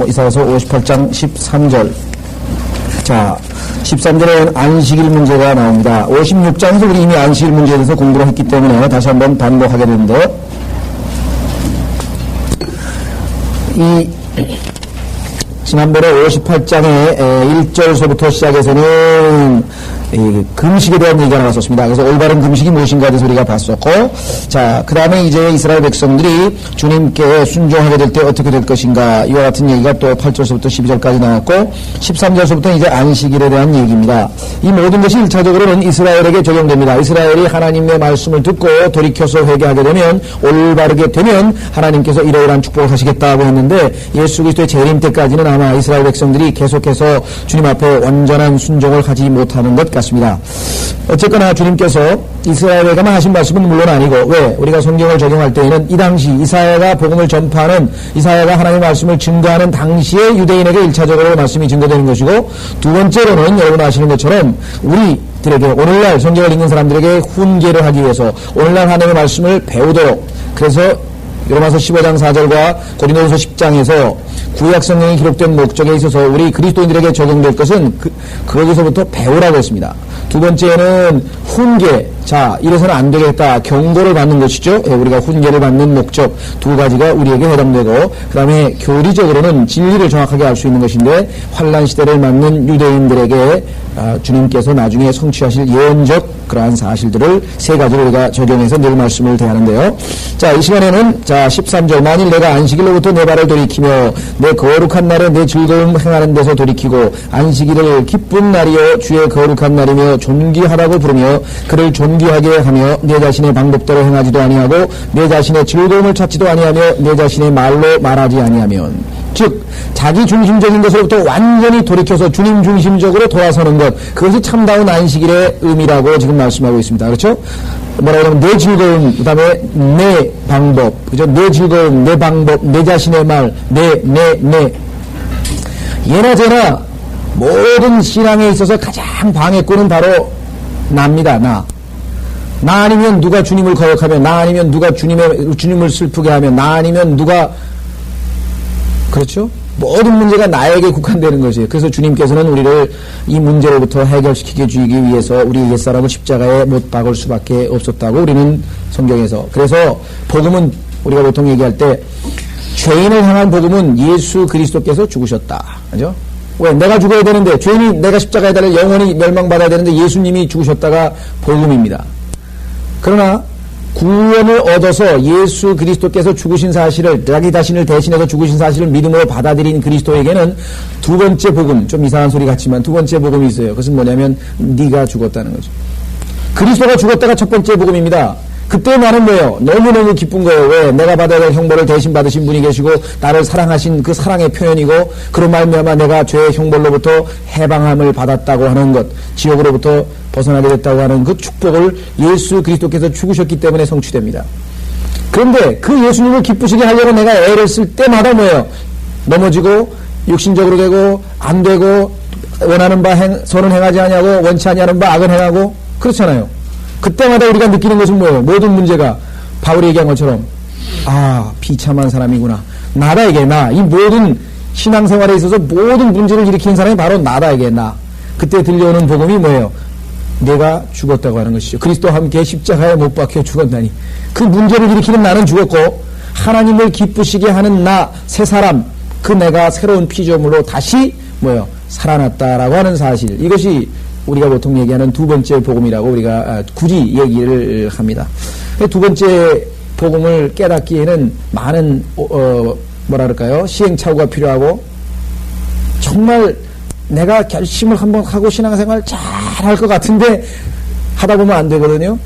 이사야서 58장 13절. 자, 13절에는 안식일 문제가 나옵니다. 56장에서 우리 이미 안식일 문제에 대해서 공부를 했기 때문에 다시 한번 반복하게 되는데, 지난번에 58장의 1절서부터 시작해서는 금식에 대한 얘기가 나왔었습니다. 그래서 올바른 금식이 무엇인가에 대해서 우리가 봤었고, 자, 그 다음에 이제 이스라엘 백성들이 주님께 순종하게 될 때 어떻게 될 것인가, 이와 같은 얘기가 또 8절서부터 12절까지 나왔고, 13절서부터 이제 안식일에 대한 얘기입니다. 이 모든 것이 1차적으로는 이스라엘에게 적용됩니다. 이스라엘이 하나님의 말씀을 듣고 돌이켜서 회개하게 되면, 올바르게 되면 하나님께서 이러이러한 축복을 하시겠다고 했는데, 예수 그리스도의 재림 때까지는 아마 이스라엘 백성들이 계속해서 주님 앞에 완전한 순종을 하지 못하는 것 같습니다. 어쨌거나 주님께서 이스라엘에게만 하신 말씀은 물론 아니고, 왜? 우리가 성경을 적용할 때에는 이 당시 이사야가 복음을 전파하는, 이사야가 하나님의 말씀을 증거하는 당시에 유대인에게 1차적으로 말씀이 증거되는 것이고, 두 번째로는 여러분 아시는 것처럼 우리들에게, 오늘날 성경을 읽는 사람들에게 훈계를 하기 위해서 오늘날 하나님의 말씀을 배우도록, 그래서 로마서 15장 4절과 고린도후서 10장에서 구약 성경이 기록된 목적에 있어서 우리 그리스도인들에게 적용될 것은 거기서부터 배우라고 했습니다. 두 번째는 훈계. 자, 이래서는 안 되겠다. 경고를 받는 것이죠. 우리가 훈계를 받는 목적 두 가지가 우리에게 해당되고, 그 다음에 교리적으로는 진리를 정확하게 알 수 있는 것인데, 환란 시대를 맞는 유대인들에게 주님께서 나중에 성취하실 예언적 그러한 사실들을 세 가지를 우리가 적용해서 늘 말씀을 대하는데요. 자, 이 시간에는 자 13절, 만일 내가 안식일로부터 내 발을 돌이키며 내 거룩한 날에 내 즐거움 행하는 데서 돌이키고 안식일을 기쁜 날이요 주의 거룩한 날이며 존귀하다고 부르며 그를 존귀하게 하며 내 자신의 방법대로 행하지도 아니하고 내 자신의 즐거움을 찾지도 아니하며 내 자신의 말로 말하지 아니하면, 즉 자기 중심적인 것으로부터 완전히 돌이켜서 주님 중심적으로 돌아서는 것, 그것이 참다운 안식일의 의미라고 지금 말씀하고 있습니다. 그렇죠? 뭐라고 하면 내 즐거움, 그 다음에 내 방법, 그죠? 내 즐거움, 내 방법, 내 자신의 말, 내. 예나 제나 모든 신앙에 있어서 가장 방해꾼은 바로 나입니다. 나 아니면 누가 주님을 거역하며, 나 아니면 누가 주님을 슬프게 하며, 나 아니면 누가, 그렇죠? 모든 문제가 나에게 국한되는 것이에요. 그래서 주님께서는 우리를 이 문제로부터 해결시키게 주기 위해서 우리 옛사람을 십자가에 못 박을 수밖에 없었다고 우리는 성경에서. 그래서 복음은 우리가 보통 얘기할 때 죄인을 향한 복음은 예수 그리스도께서 죽으셨다. 그죠? 왜? 내가 죽어야 되는데, 죄인이 내가 십자가에 달려 영원히 멸망받아야 되는데 예수님이 죽으셨다가 복음입니다. 그러나 구원을 얻어서 예수 그리스도께서 죽으신 사실을, 자기 자신을 대신해서 죽으신 사실을 믿음으로 받아들인 그리스도에게는 두 번째 복음, 좀 이상한 소리 같지만 두 번째 복음이 있어요. 그것은 뭐냐면 네가 죽었다는 거죠. 그리스도가 죽었다가 첫 번째 복음입니다. 그때 나는 뭐예요? 너무너무 기쁜 거예요. 왜? 내가 받아야 될 형벌을 대신 받으신 분이 계시고 나를 사랑하신 그 사랑의 표현이고, 그런 말미암아 내가 죄의 형벌로부터 해방함을 받았다고 하는 것, 지옥으로부터 벗어나게 됐다고 하는 그 축복을 예수 그리스도께서 죽으셨기 때문에 성취됩니다. 그런데 그 예수님을 기쁘시게 하려고 내가 애를 쓸 때마다 뭐예요? 넘어지고 육신적으로 되고 안 되고, 원하는 바 선은 행하지 아니하고 원치 아니하는 바 악은 행하고, 그렇잖아요. 그때마다 우리가 느끼는 것은 뭐예요? 모든 문제가 바울이 얘기한 것처럼, 아, 비참한 사람이구나. 나다 이게 나. 이 모든 신앙생활에 있어서 모든 문제를 일으키는 사람이 바로 나다 이게 나. 그때 들려오는 복음이 뭐예요? 내가 죽었다고 하는 것이죠. 그리스도와 함께 십자가에 못 박혀 죽었다니. 그 문제를 일으키는 나는 죽었고 하나님을 기쁘시게 하는 나, 새 사람, 그 내가 새로운 피조물로 다시 뭐예요? 살아났다라고 하는 사실. 이것이 우리가 보통 얘기하는 두 번째 복음이라고 우리가 굳이 얘기를 합니다. 두 번째 복음을 깨닫기에는 많은 뭐랄까요? 시행착오가 필요하고, 정말 내가 결심을 한번 하고 신앙생활 잘 할 것 같은데 하다 보면 안 되거든요.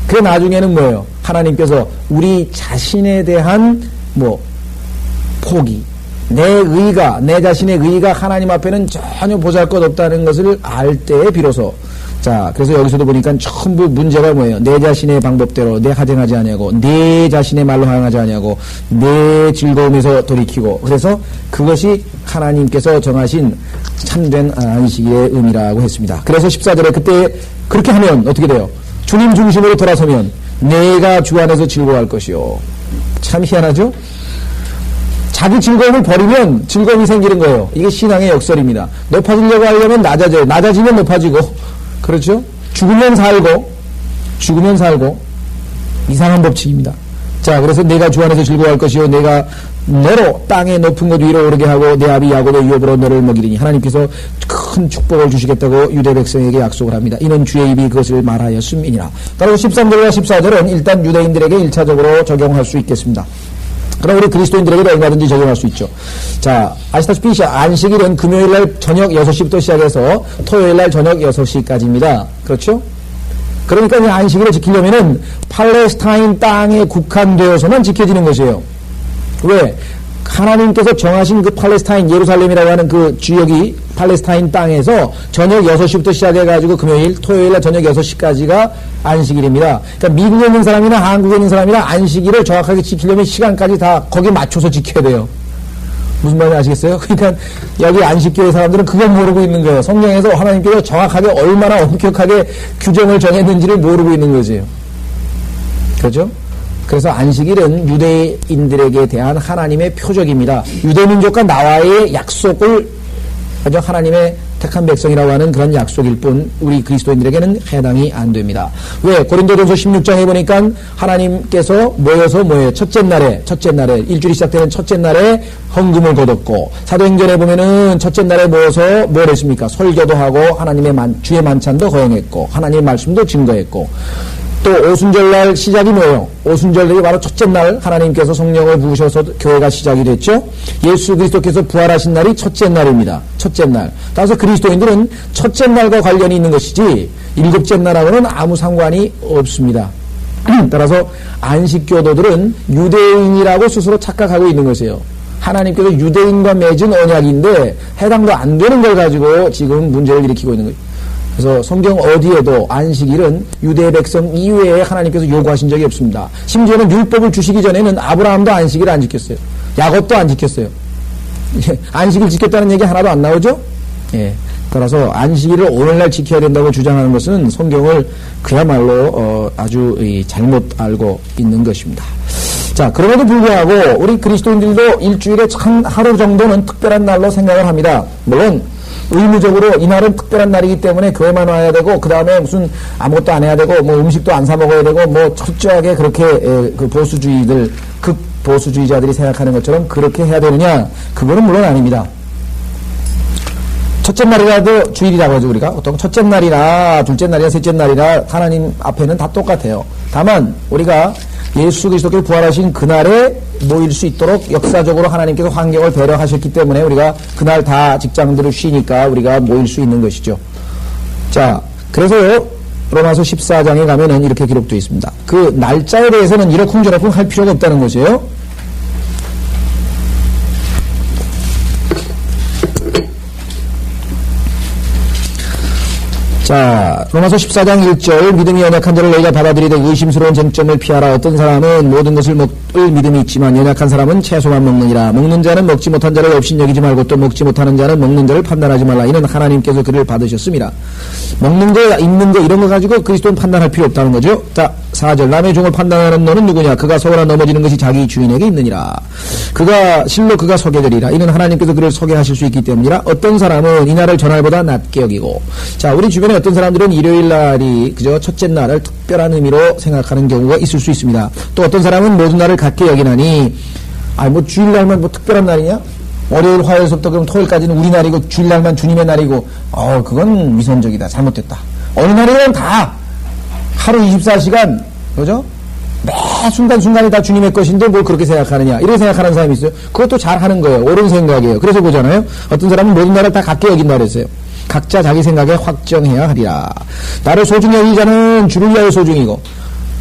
그 나중에는 뭐예요? 하나님께서 우리 자신에 대한 포기, 내 의가, 내 자신의 의가 하나님 앞에는 전혀 보잘것없다는 것을 알 때에 비로소, 자, 그래서 여기서도 보니까 전부 문제가 뭐예요? 내 자신의 방법대로 내 하정하지 아니하고, 내 자신의 말로 하정하지 아니하고, 내 즐거움에서 돌이키고, 그래서 그것이 하나님께서 정하신 참된 안식일의 의미라고 했습니다. 그래서 14절에 그때 그렇게 하면 어떻게 돼요? 주님 중심으로 돌아서면 내가 주 안에서 즐거워할 것이요. 참 희한하죠? 자기 즐거움을 버리면 즐거움이 생기는 거예요. 이게 신앙의 역설입니다. 높아지려고 하려면 낮아져요. 낮아지면 높아지고. 그렇죠? 죽으면 살고. 이상한 법칙입니다. 자, 그래서 내가 주 안에서 즐거워할 것이요 내가 너로 땅의 높은 곳 위로 오르게 하고 내 아비 야곱의 유업으로 너를 먹이리니 하나님께서 큰 축복을 주시겠다고 유대 백성에게 약속을 합니다. 이는 주의 입이 그것을 말하였음이니라. 따라서 13절과 14절은 일단 유대인들에게 1차적으로 적용할 수 있겠습니다. 그럼 우리 그리스도인들에게도 얼마든지 적용할 수 있죠. 자, 아시다시피 안식일은 금요일날 저녁 6시부터 시작해서 토요일날 저녁 6시까지입니다. 그렇죠? 그러니까 이 안식일을 지키려면은 팔레스타인 땅에 국한되어서만 지켜지는 것이에요. 왜? 하나님께서 정하신 그 팔레스타인 예루살렘이라고 하는 그 지역이 팔레스타인 땅에서 저녁 6시부터 시작해가지고 금요일, 토요일날 저녁 6시까지가 안식일입니다. 그러니까 미국에 있는 사람이나 한국에 있는 사람이나 안식일을 정확하게 지키려면 시간까지 다 거기에 맞춰서 지켜야 돼요. 무슨 말인지 아시겠어요? 그러니까 여기 안식교회 사람들은 그걸 모르고 있는 거예요. 성경에서 하나님께서 정확하게 얼마나 엄격하게 규정을 정했는지를 모르고 있는 거지요. 그렇죠? 그래서 안식일은 유대인들에게 대한 하나님의 표적입니다. 유대민족과 나와의 약속을 하나님의 택한 백성이라고 하는 그런 약속일 뿐 우리 그리스도인들에게는 해당이 안 됩니다. 왜? 고린도전서 16장에 보니까 하나님께서 모여서 뭐예요? 첫째 날에 일주일이 시작되는 첫째 날에 헌금을 거뒀고 사도행전에 보면은 첫째 날에 모여서 뭘 했습니까? 설교도 하고 하나님의 주의 만찬도 거행했고 하나님의 말씀도 증거했고 또 오순절날 시작이 뭐예요? 오순절날이 바로 첫째 날 하나님께서 성령을 부으셔서 교회가 시작이 됐죠. 예수 그리스도께서 부활하신 날이 첫째 날입니다. 첫째 날. 따라서 그리스도인들은 첫째 날과 관련이 있는 것이지 일곱째 날하고는 아무 상관이 없습니다. 따라서 안식교도들은 유대인이라고 스스로 착각하고 있는 것이에요. 하나님께서 유대인과 맺은 언약인데 해당도 안 되는 걸 가지고 지금 문제를 일으키고 있는 거예요. 그래서 성경 어디에도 안식일은 유대 백성 이외에 하나님께서 요구하신 적이 없습니다. 심지어는 율법을 주시기 전에는 아브라함도 안식일을 안 지켰어요. 야곱도 안 지켰어요. 안식일 지켰다는 얘기 하나도 안 나오죠? 예. 따라서 안식일을 오늘날 지켜야 된다고 주장하는 것은 성경을 그야말로 아주 잘못 알고 있는 것입니다. 자, 그럼에도 불구하고 우리 그리스도인들도 일주일에 하루 정도는 특별한 날로 생각을 합니다. 물론 의무적으로 이날은 특별한 날이기 때문에 교회만 와야 되고 그 다음에 무슨 아무것도 안 해야 되고 뭐 음식도 안 사 먹어야 되고 뭐 철저하게 그렇게 그 보수주의들 극보수주의자들이 생각하는 것처럼 그렇게 해야 되느냐? 그거는 물론 아닙니다. 첫째 날이라도 주일이라고 하죠. 우리가 보통 첫째 날이나 둘째 날이나 셋째 날이나 하나님 앞에는 다 똑같아요. 다만 우리가 예수 그리스도께서 부활하신 그날에 모일 수 있도록 역사적으로 하나님께서 환경을 배려하셨기 때문에 우리가 그날 다 직장들을 쉬니까 우리가 모일 수 있는 것이죠. 자, 그래서 로마서 14장에 가면은 이렇게 기록되어 있습니다. 그 날짜에 대해서는 이러쿵저러쿵 할 필요가 없다는 것이에요. 자, 로마서 14장 1절 믿음이 연약한 자를 너희가 받아들이되 의심스러운 쟁점을 피하라. 어떤 사람은 모든 것을 먹을 믿음이 있지만 연약한 사람은 채소만 먹느니라. 먹는 자는 먹지 못한 자를 업신여기지 말고 또 먹지 못하는 자는 먹는 자를 판단하지 말라. 이는 하나님께서 그를 받으셨습니다. 먹는 거, 입는 거 이런 거 가지고 그리스도는 판단할 필요 없다는 거죠. 자, 4절 남의 종을 판단하는 너는 누구냐? 그가 서거나 넘어지는 것이 자기 주인에게 있느니라. 실로 그가 서게 되리라. 이는 하나님께서 그를 서게 하실 수 있기 때문이라. 어떤 사람은 이날을 전날보다 낮게 여기고. 자, 우리 주변에 어떤 사람들은 일요일 날이 그저 첫째 날을 특별한 의미로 생각하는 경우가 있을 수 있습니다. 또 어떤 사람은 모든 날을 같게 여기나니 뭐 주일날만 뭐 특별한 날이냐? 월요일 화요일부터 그럼 토요일까지는 우리 날이고 주일날만 주님의 날이고 그건 위선적이다. 잘못됐다. 어느 날이든 다 하루 24시간 그죠? 매 순간순간이 다 주님의 것인데 뭘 그렇게 생각하느냐 이렇게 생각하는 사람이 있어요. 그것도 잘하는 거예요. 옳은 생각이에요. 그래서 보잖아요. 어떤 사람은 모든 날을 다 같게 여긴다 그랬어요. 각자 자기 생각에 확정해야 하리라. 나를 소중히 여기는 자는 주를 위하여 소중이고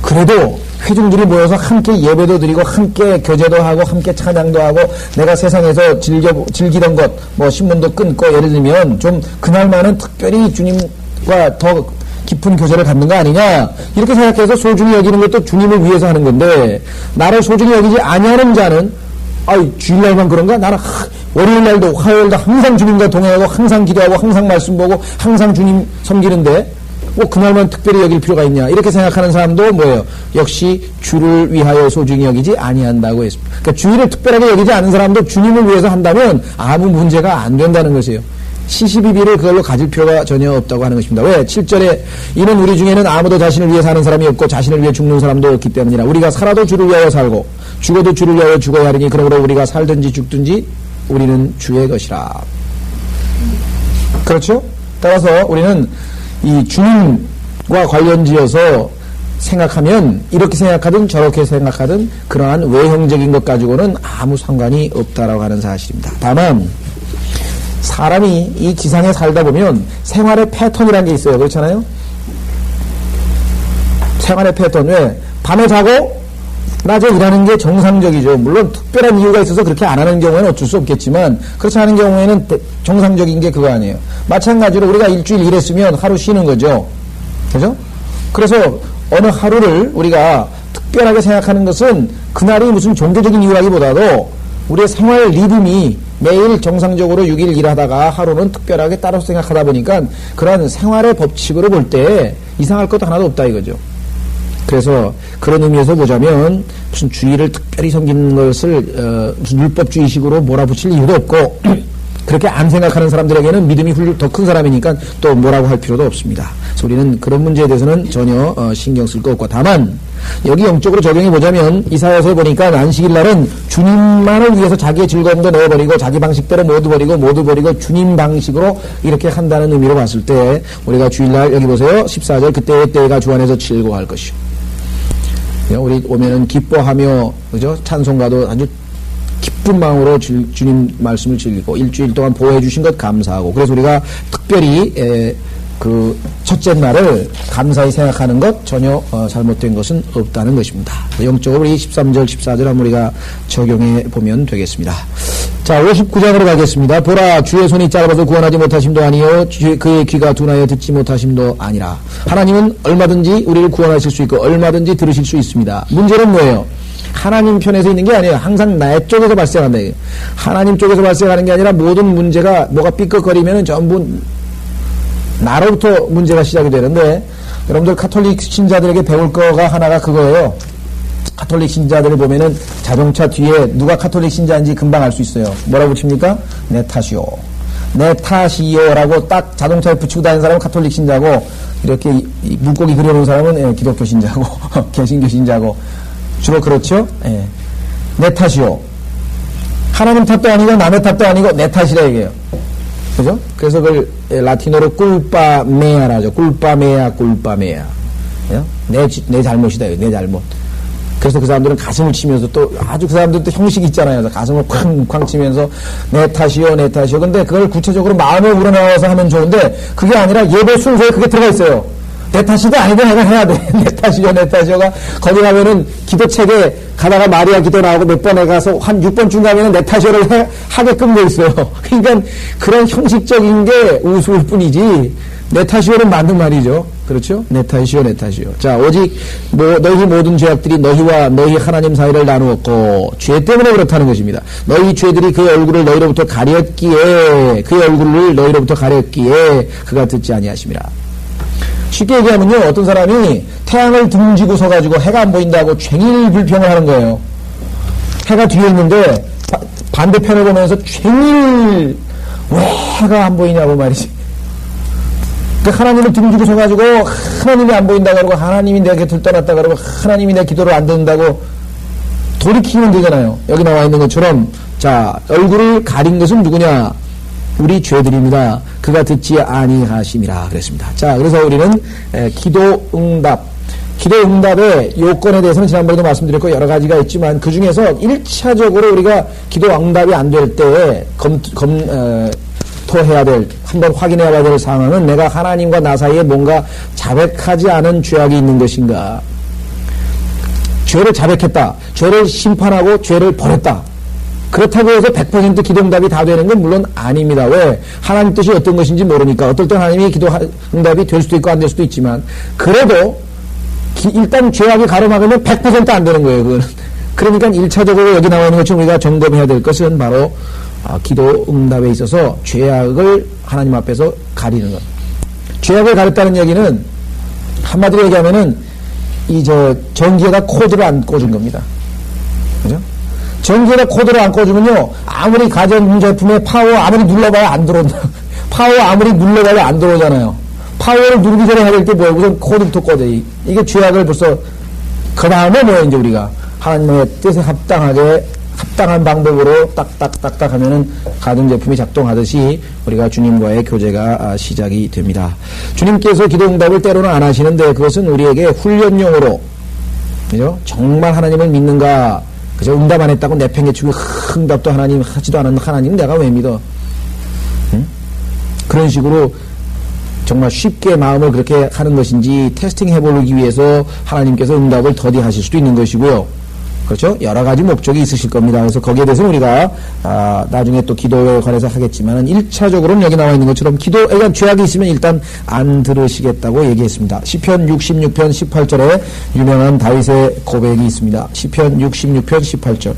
그래도 회중들이 모여서 함께 예배도 드리고 함께 교제도 하고 함께 찬양도 하고 내가 세상에서 즐기던 것 뭐 신문도 끊고 예를 들면 좀 그날만은 특별히 주님과 더 깊은 교제를 갖는 거 아니냐 이렇게 생각해서 소중히 여기는 것도 주님을 위해서 하는 건데 나를 소중히 여기지 아니하는 자는 주일날만 그런가? 나는 월요일날도 화요일도 항상 주님과 동행하고 항상 기도하고 항상 말씀 보고 항상 주님 섬기는데 뭐 그날만 특별히 여길 필요가 있냐 이렇게 생각하는 사람도 뭐예요? 역시 주를 위하여 소중히 여기지 아니한다고 했습니다. 그러니까 주일을 특별하게 여기지 않은 사람도 주님을 위해서 한다면 아무 문제가 안 된다는 것이에요. 시시비비를 그걸로 가질 필요가 전혀 없다고 하는 것입니다. 왜? 7절에 이는 우리 중에는 아무도 자신을 위해 사는 사람이 없고 자신을 위해 죽는 사람도 없기 때문이라. 우리가 살아도 주를 위하여 살고 죽어도 주를 위하여 죽어야 하리니 그러므로 우리가 살든지 죽든지 우리는 주의 것이라. 그렇죠? 따라서 우리는 이 주님과 관련지어서 생각하면 이렇게 생각하든 저렇게 생각하든 그러한 외형적인 것 가지고는 아무 상관이 없다라고 하는 사실입니다. 다만 사람이 이 지상에 살다 보면 생활의 패턴이라는 게 있어요. 그렇잖아요? 생활의 패턴. 왜? 밤에 자고 낮에 일하는 게 정상적이죠. 물론 특별한 이유가 있어서 그렇게 안 하는 경우에는 어쩔 수 없겠지만 그렇지 않은 경우에는 정상적인 게 그거 아니에요. 마찬가지로 우리가 일주일 일했으면 하루 쉬는 거죠. 그죠? 그래서 어느 하루를 우리가 특별하게 생각하는 것은 그날이 무슨 종교적인 이유라기보다도 우리의 생활 리듬이 매일 정상적으로 6일 일하다가 하루는 특별하게 따로 생각하다 보니까 그런 생활의 법칙으로 볼 때 이상할 것도 하나도 없다 이거죠. 그래서 그런 의미에서 보자면 무슨 주의를 특별히 섬기는 것을 무슨 율법주의식으로 몰아붙일 이유도 없고 그렇게 안 생각하는 사람들에게는 믿음이 더 큰 사람이니까 또 뭐라고 할 필요도 없습니다. 그래서 우리는 그런 문제에 대해서는 전혀 신경 쓸 거 없고 다만 여기 영적으로 적용해 보자면 이사야서에 보니까 안식일 날은 주님만을 위해서 자기의 즐거움도 넣어버리고 자기 방식대로 모두 버리고 주님 방식으로 이렇게 한다는 의미로 봤을 때 우리가 주일날 여기 보세요. 14절 그때의 때가 주 안에서 즐거워할 것이요. 우리 오면은 기뻐하며 그죠? 찬송가도 아주 기쁜 마음으로 주님 말씀을 즐기고 일주일 동안 보호해 주신 것 감사하고 그래서 우리가 특별히 그 첫째 날을 감사히 생각하는 것 전혀 잘못된 것은 없다는 것입니다. 영적으로 이 13절 14절 한번 우리가 적용해 보면 되겠습니다. 자 59장으로 가겠습니다. 보라 주의 손이 짧아서 구원하지 못하심도 아니요 그의 귀가 둔하여 듣지 못하심도 아니라. 하나님은 얼마든지 우리를 구원하실 수 있고 얼마든지 들으실 수 있습니다. 문제는 뭐예요? 하나님 편에서 있는 게 아니에요. 항상 나 쪽에서 발생한다. 하나님 쪽에서 발생하는 게 아니라 모든 문제가 뭐가 삐걱거리면은 전부 나로부터 문제가 시작이 되는데 여러분들 카톨릭 신자들에게 배울 거가 하나가 그거예요. 카톨릭 신자들을 보면은 자동차 뒤에 누가 카톨릭 신자인지 금방 알 수 있어요. 뭐라고 붙입니까? 내 탓이요. 내 탓이요라고 딱 자동차에 붙이고 다니는 사람은 카톨릭 신자고 이렇게 물고기 그려놓은 사람은 기독교 신자고 개신교 신자고 주로 그렇죠? 예. 내 탓이요. 하나님 탓도 아니고 남의 탓도 아니고 내 탓이라 얘기해요. 그죠? 그래서 그걸 라틴어로 꿀빠메아라죠. 꿀빠메아. 내 잘못이다. 내 잘못. 그래서 그 사람들은 가슴을 치면서 또 아주 그 사람들도 형식이 있잖아요. 그래서 가슴을 쾅쾅 치면서 내 탓이요. 근데 그걸 구체적으로 마음에 우러나와서 하면 좋은데 그게 아니라 예배 순서에 그게 들어가 있어요. 내 탓이도 아니고 내가 해야 돼. 내 탓이요가 거기 가면은 기도책에 가다가 마리아 기도 나오고 몇 번에 가서 한 6번쯤 가면은 내 탓이요를 하게끔 돼 있어요. 그러니까 그런 형식적인 게 우스울 뿐이지 내 탓이요는 맞는 말이죠. 그렇죠? 내 탓이요. 자, 오직 너희 모든 죄악들이 너희와 너희 하나님 사이를 나누었고 죄 때문에 그렇다는 것입니다. 너희 죄들이 그의 얼굴을 너희로부터 가렸기에 그가 듣지 아니하심이라. 쉽게 얘기하면요, 어떤 사람이 태양을 등지고 서가지고 해가 안 보인다고 쟁일 불평을 하는 거예요. 해가 뒤에 있는데 반대편을 보면서 쟁일 왜 해가 안 보이냐고 말이지. 그러니까 하나님을 등지고 서가지고 하나님이 안 보인다고 그러고 하나님이 내 곁을 떠났다 그러고 하나님이 내 기도를 안 듣는다고 돌이키면 되잖아요. 여기 나와 있는 것처럼 자 얼굴을 가린 것은 누구냐? 우리 죄들입니다. 그가 듣지 아니하심이라 그랬습니다. 자, 그래서 우리는 기도 응답의 요건에 대해서는 지난번에도 말씀드렸고 여러 가지가 있지만 그 중에서 1차적으로 우리가 기도 응답이 안 될 때에 검토해야 될, 한번 확인해야 될 상황은 내가 하나님과 나 사이에 뭔가 자백하지 않은 죄악이 있는 것인가. 죄를 자백했다. 죄를 심판하고 죄를 버렸다. 그렇다고 해서 100% 기도응답이 다 되는 건 물론 아닙니다. 왜? 하나님 뜻이 어떤 것인지 모르니까. 어떨 땐 하나님이 기도응답이 될 수도 있고 안 될 수도 있지만 그래도 일단 죄악이 가로막으면 100% 안 되는 거예요. 그거는. 그러니까 1차적으로 여기 나와 있는 것처럼 우리가 점검해야 될 것은 바로 기도응답에 있어서 죄악을 하나님 앞에서 가리는 것. 죄악을 가렸다는 얘기는 한마디로 얘기하면은 전기에다 코드를 안 꽂은 겁니다. 그죠? 전기에다 코드를 안 꽂으면요, 아무리 가전제품에 파워 아무리 눌러봐야 안 들어온다. 파워 아무리 눌러봐야 안 들어오잖아야. 파워를 누르기 전에 해야 될 게 뭐예요? 우선 코드부터 꽂아. 이게 죄악을 벌써, 그 다음에 뭐예요, 이제 우리가. 하나님의 뜻에 합당한 방법으로 딱딱딱딱 하면은 가전제품이 작동하듯이 우리가 주님과의 교제가 시작이 됩니다. 주님께서 기도응답을 때로는 안 하시는데 그것은 우리에게 훈련용으로, 그죠? 정말 하나님을 믿는가? 그저 응답 안 했다고 내팽개치고 응답도 하나님 하지도 않은 하나님 내가 왜 믿어? 응? 그런 식으로 정말 쉽게 마음을 그렇게 하는 것인지 테스팅 해보기 위해서 하나님께서 응답을 더디하실 수도 있는 것이고요. 그렇죠? 여러 가지 목적이 있으실 겁니다. 그래서 거기에 대해서는 우리가 나중에 또 기도에 관해서 하겠지만 1차적으로는 여기 나와 있는 것처럼 기도에 죄악이 있으면 일단 안 들으시겠다고 얘기했습니다. 시편 66편 18절에 유명한 다윗의 고백이 있습니다. 시편 66편 18절.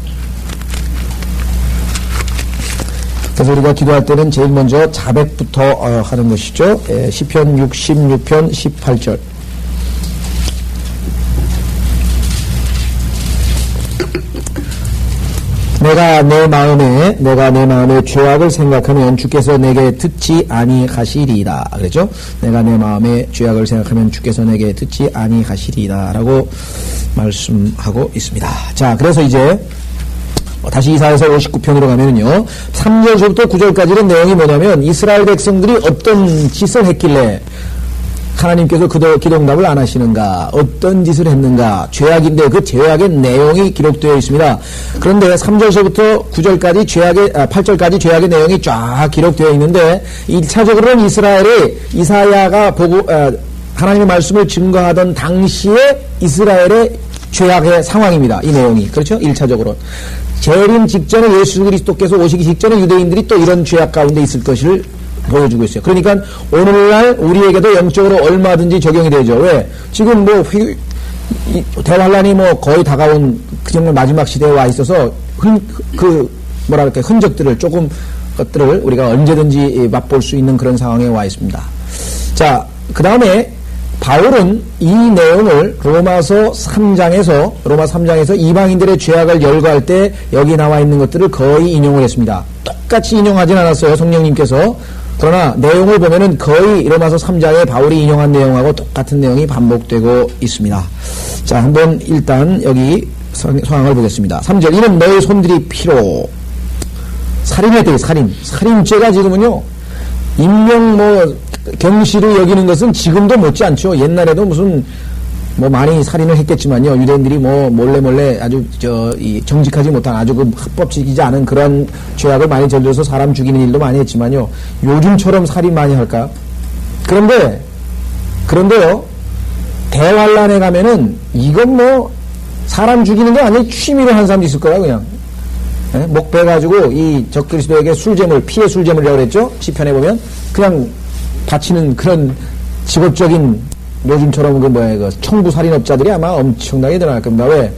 그래서 우리가 기도할 때는 제일 먼저 자백부터 하는 것이죠. 시편 66편 18절. 내가 내 마음에 죄악을 생각하면 주께서 내게 듣지 아니하시리이다. 그랬죠? 내가 내 마음에 죄악을 생각하면 주께서 내게 듣지 아니하시리이다. 라고 말씀하고 있습니다. 자, 그래서 이제 다시 이사야서 59편으로 가면은요, 3절부터 9절까지는 내용이 뭐냐면 이스라엘 백성들이 어떤 짓을 했길래 하나님께서 기도응답을 안 하시는가, 어떤 짓을 했는가, 죄악인데 그 죄악의 내용이 기록되어 있습니다. 그런데 3절서부터 9절까지 8절까지 죄악의 내용이 쫙 기록되어 있는데 1차적으로는 이스라엘이 이사야가 하나님의 말씀을 증거하던 당시에 이스라엘의 죄악의 상황입니다. 이 내용이. 그렇죠? 1차적으로. 재림 직전에 예수 그리스도께서 오시기 직전에 유대인들이 또 이런 죄악 가운데 있을 것을 보여주고 있어요. 그러니까 오늘날 우리에게도 영적으로 얼마든지 적용이 되죠. 왜? 지금 대환란이 거의 다가온 그 정말 마지막 시대에 와 있어서 흔적들을 것들을 우리가 언제든지 맛볼 수 있는 그런 상황에 와 있습니다. 자, 그 다음에 바울은 이 내용을 로마서 3장에서 이방인들의 죄악을 열거할 때 여기 나와 있는 것들을 거의 인용을 했습니다. 똑같이 인용하진 않았어요, 성령님께서. 그러나 내용을 보면은 거의 로마서 3장에 바울이 인용한 내용하고 똑같은 내용이 반복되고 있습니다. 자, 한번 일단 여기 상황을 보겠습니다. 3절. 이는 너의 손들이 피로. 살인에 대해 살인죄가 지금은요, 경시로 여기는 것은 지금도 못지 않죠. 옛날에도 무슨 많이 살인을 했겠지만요. 유대인들이 몰래 아주 정직하지 못한 아주 합법적이지 않은 그런 죄악을 많이 저질러서 사람 죽이는 일도 많이 했지만요. 요즘처럼 살인 많이 할까? 그런데요. 대환란에 가면은 이건 사람 죽이는 게 아니라 취미로 한 사람도 있을 거야, 그냥. 목 베가지고 이 적그리스도에게 피해 술제물이라고 그랬죠? 시편에 보면. 그냥 바치는 그런 직업적인 요즘처럼 청부 살인업자들이 아마 엄청나게 늘어날 겁니다. 왜?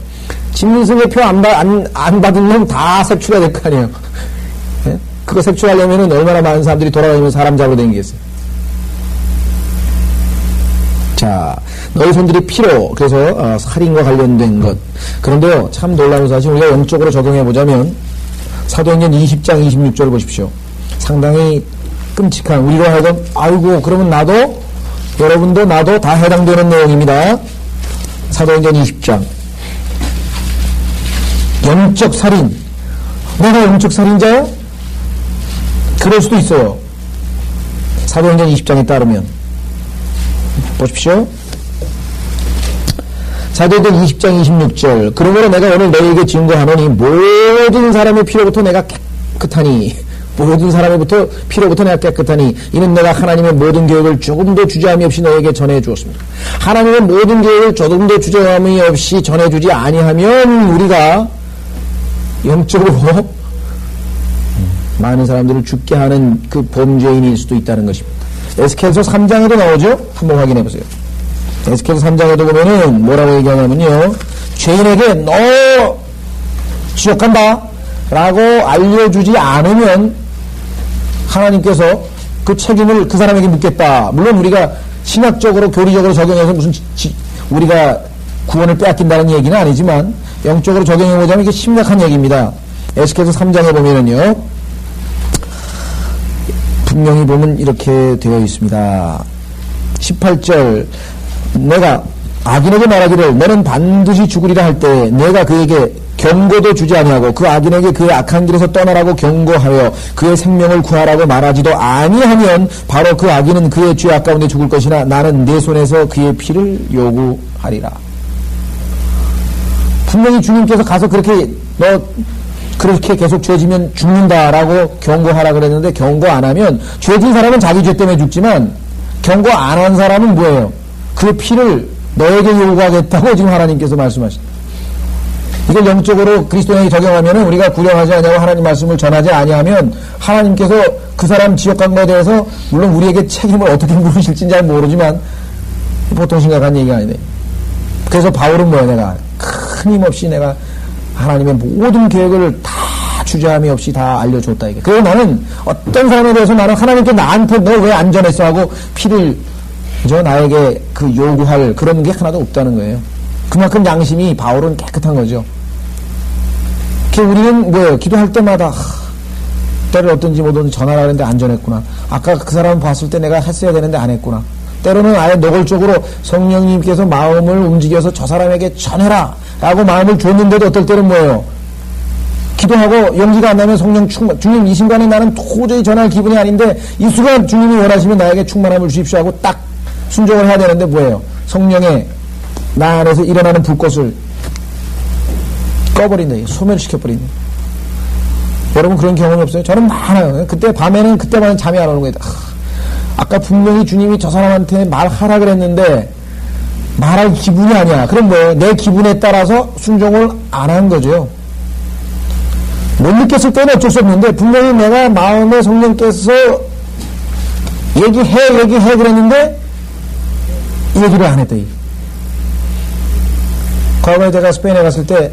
진문승의 표 안 받은 놈 다 색출해야 될 거 아니에요. 예? 그거 색출하려면은 얼마나 많은 사람들이 돌아다니면서 사람 잡으러 다니겠어요. 자, 너희 손들이 피로. 그래서 살인과 관련된 것. 그런데요, 참 놀라운 사실 우리가 영적으로 적용해 보자면 사도행전 20장 26절을 보십시오. 상당히 끔찍한, 우리로 하여금 아이고 그러면 여러분도 나도 다 해당되는 내용입니다. 사도행전 20장. 영적 살인. 내가 영적 살인자야? 그럴 수도 있어요. 사도행전 20장에 따르면. 보십시오. 사도행전 20장 26절. 그러므로 내가 오늘 너희에게 증거하노니 모든 사람의 피로부터 내가 깨끗하니, 모든 사람의부터 피로부터 내가 깨끗하니, 이는 내가 하나님의 모든 교육을 조금도 주저함이 없이 너에게 전해 주었습니다. 하나님의 모든 교육을 조금도 주저함이 없이 전해주지 아니하면 우리가 영적으로 많은 사람들을 죽게 하는 그 범죄인일 수도 있다는 것입니다. 에스겔서 3장에도 나오죠? 한번 확인해 보세요. 에스겔서 3장에도 보면은 뭐라고 얘기하냐면요, 죄인에게 너 지옥 간다 라고 알려주지 않으면 하나님께서 그 책임을 그 사람에게 묻겠다. 물론 우리가 신학적으로, 교리적으로 적용해서 무슨 우리가 구원을 빼앗긴다는 얘기는 아니지만 영적으로 적용해보자면 이게 심각한 얘기입니다. 에스겔서 3장에 보면은요, 분명히 보면 이렇게 되어 있습니다. 18절, 내가 악인에게 말하기를 너는 반드시 죽으리라 할 때 내가 그에게 경고도 주지 아니하고 그 악인에게 그의 악한 길에서 떠나라고 경고하여 그의 생명을 구하라고 말하지도 아니하면 바로 그 악인은 그의 죄악 가운데 죽을 것이나 나는 내 손에서 그의 피를 요구하리라. 분명히 주님께서 가서 그렇게 너 그렇게 계속 죄지면 죽는다라고 경고하라 그랬는데, 경고 안 하면, 죄진 사람은 자기 죄 때문에 죽지만 경고 안 한 사람은 뭐예요? 그의 피를 너에게 요구하겠다고 지금 하나님께서 말씀하십니다. 이걸 영적으로 그리스도인에게 적용하면은, 우리가 구령하지 아니하고 하나님 말씀을 전하지 아니하면 하나님께서 그 사람 지옥 간 거에 대해서 물론 우리에게 책임을 어떻게 물으실지는 잘 모르지만 보통 심각한 얘기가 아니네. 그래서 바울은 뭐야, 내가 끊임없이 내가 하나님의 모든 계획을 다 주저함이 없이 다 알려줬다 이게. 그래서 나는 어떤 사람에 대해서 나는 하나님께 나한테 너 왜 안 전했어 하고 피를 나에게 그 요구할 그런 게 하나도 없다는 거예요. 그만큼 양심이 바울은 깨끗한 거죠. 우리는 뭐예요? 기도할 때마다 때를 어떤지 뭐든지 전하라 그랬는데 안 전했구나. 아까 그 사람 봤을 때 내가 했어야 되는데 안 했구나. 때로는 아예 노골적으로 성령님께서 마음을 움직여서 저 사람에게 전해라 라고 마음을 줬는데도 어떨 때는 뭐예요? 기도하고 용기가 안 나면 성령 충만, 주님 이 순간에 나는 도저히 전할 기분이 아닌데 이 순간 주님이 원하시면 나에게 충만함을 주십시오 하고 딱 순종을 해야 되는데 뭐예요? 성령의 나 안에서 일어나는 불꽃을 꺼버린다, 소멸시켜버린다. 여러분 그런 경험이 없어요? 저는 많아요. 그때 밤에는 그때만 잠이 안 오는 거예요. 아까 분명히 주님이 저 사람한테 말하라 그랬는데 말할 기분이 아니야. 그럼 뭐예요? 내 기분에 따라서 순종을 안 한 거죠. 못 느꼈을 때는 어쩔 수 없는데 분명히 내가 마음에 성령께서 얘기해 그랬는데 얘기를 안 했다. 과거에 제가 스페인에 갔을 때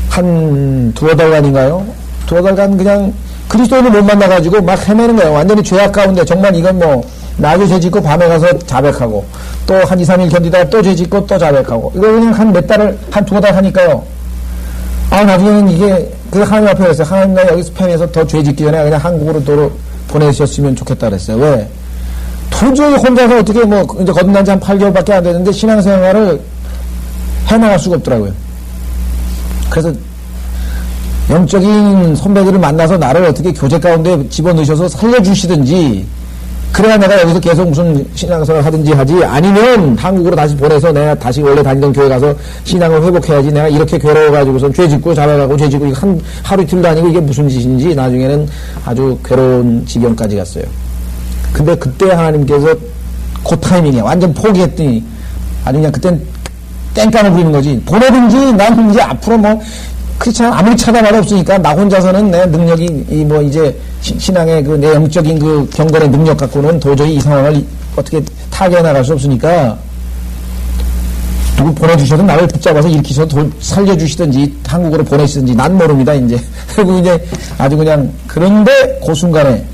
한 두어 달간인가요? 두어 달간 그냥 그리스도인을 못 만나가지고 막 헤매는 거예요. 완전히 죄악 가운데 정말 이건 뭐 낮에 죄 짓고 밤에 가서 자백하고 또 한 2, 3일 견디다가 또 죄 짓고 또 자백하고 이거 그냥 한 몇 달을 한 두어 달 하니까요. 나중에는 이게 그 하나님 앞에 그랬어요. 하나님 나 여기 스페인에서 더 죄 짓기 전에 그냥 한국으로 도로 보내주셨으면 좋겠다 그랬어요. 왜? 도저히 혼자서 어떻게 뭐 이제 거듭난 지 한 8개월밖에 안 됐는데 신앙생활을 해나갈 수가 없더라고요. 그래서 영적인 선배들을 만나서 나를 어떻게 교제 가운데 집어넣으셔서 살려주시든지 그래야 내가 여기서 계속 무슨 신앙생활을 하든지 하지, 아니면 한국으로 다시 보내서 내가 다시 원래 다니던 교회 가서 신앙을 회복해야지. 내가 이렇게 괴로워가지고선 죄 짓고 자백하고 죄 짓고 이거 하루 이틀도 아니고 이게 무슨 짓인지 나중에는 아주 괴로운 지경까지 갔어요. 근데 그때 하나님께서 그 타이밍이야. 완전 포기했더니 아주 그냥 그땐 땡깡을 부리는 거지. 보내든지 난 이제 앞으로 뭐 크리스찬 아무리 찾아봐도 없으니까 나 혼자서는 내 능력이 뭐 이제 신앙의 그 내 영적인 그 경건의 능력 갖고는 도저히 이 상황을 어떻게 타개해 나갈 수 없으니까 누구 보내주셔도 나를 붙잡아서 일으키셔서 살려주시든지 한국으로 보내시든지 난 모릅니다 이제. 그리고 이제 아주 그냥 그런데 그 순간에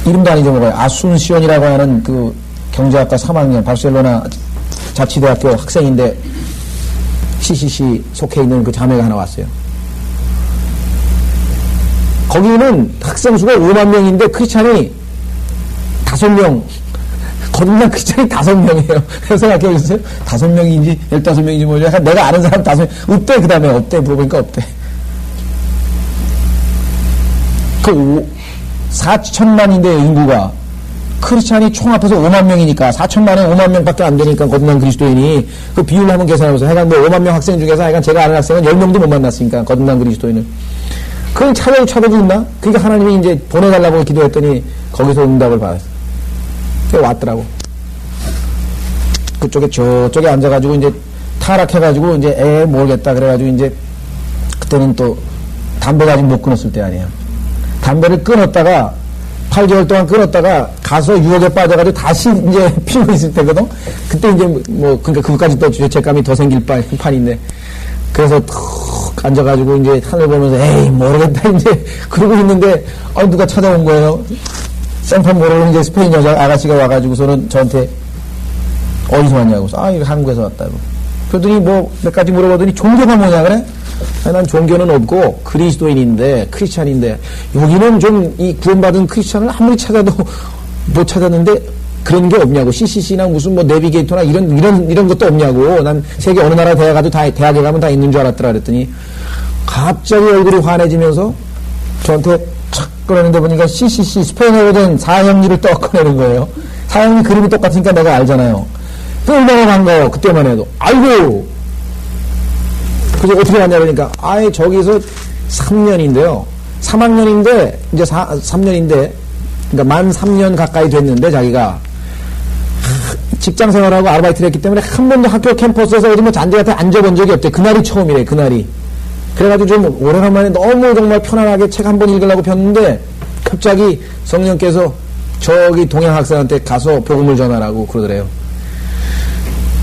이름도 안 잊어먹어요. 아순시온이라고 하는 그 경제학과 3학년 바르셀로나 자치대학교 학생인데 CCC 속해 있는 그 자매가 하나 왔어요. 거기는 학생 수가 5만 명인데 크리스찬이 5명, 거듭난 크리스찬이 5명이에요. 그래서 생각해 보세요. 5명인지 15명인지 모르죠. 내가 아는 사람 5명. 없대. 그 다음에 없대. 물어보니까 없대. 그 4천만인데 인구가. 크리스찬이 총 합해서 5만 명이니까 4천만에 5만 명밖에 안 되니까 거듭난 그리스도인이 그 비율을 한번 계산해보세요. 하여간 뭐 5만 명 학생 중에서 하여간 제가 아는 학생은 10명도 못 만났으니까 거듭난 그리스도인은. 그건 찾아도 있나? 그러니까 하나님이 이제 보내달라고 기도했더니 거기서 응답을 받았어. 그게 왔더라고. 그쪽에 저쪽에 앉아가지고 이제 타락해가지고 이제 모르겠다 그래가지고 이제 그때는 또 담배가 아직 못 끊었을 때 아니에요. 담배를 끊었다가 8개월 동안 끊었다가 가서 유혹에 빠져가지고 다시 이제 피우고 있을 때거든. 그때 이제 뭐 그러니까 그것까지 또 죄책감이 더 생길 판인데 그래서 툭 앉아가지고 이제 하늘 보면서 에이 모르겠다 이제 그러고 있는데 누가 찾아온 거예요. 생판 모르는 이제 스페인 여자 아가씨가 와가지고서는 저한테 어디서 왔냐고. 이거 한국에서 왔다고. 그러더니 몇 가지 물어보더니 종교가 뭐냐 그래? 난 종교는 없고 그리스도인인데, 크리스찬인데, 여기는 좀 이 구원받은 크리스찬을 아무리 찾아도 못 찾았는데 그런 게 없냐고. CCC나 무슨 내비게이터나 이런 것도 없냐고. 난 세계 어느 나라 대학에 가면 다 있는 줄 알았더라 그랬더니 갑자기 얼굴이 환해지면서 저한테 착 꺼내는데 보니까 CCC 스페인어로 된 사형리를 떡 꺼내는 거예요. 사형리 그림이 똑같으니까 내가 알잖아요. 그 얼마나 반가워. 그때만 해도. 아이고. 그래서 어떻게 하냐 그러니까 저기서 3년인데요. 3학년인데 이제 3년인데 그러니까 만 3년 가까이 됐는데 자기가 직장 생활하고 아르바이트를 했기 때문에 한 번도 학교 캠퍼스에서 어디 잔디밭에 앉아본 적이 없대. 그날이 처음이래. 그날이. 그래가지고 좀 오래간만에 너무 정말 편안하게 책 한 번 읽으려고 폈는데 갑자기 성령께서 저기 동양 학생한테 가서 복음을 전하라고 그러더래요.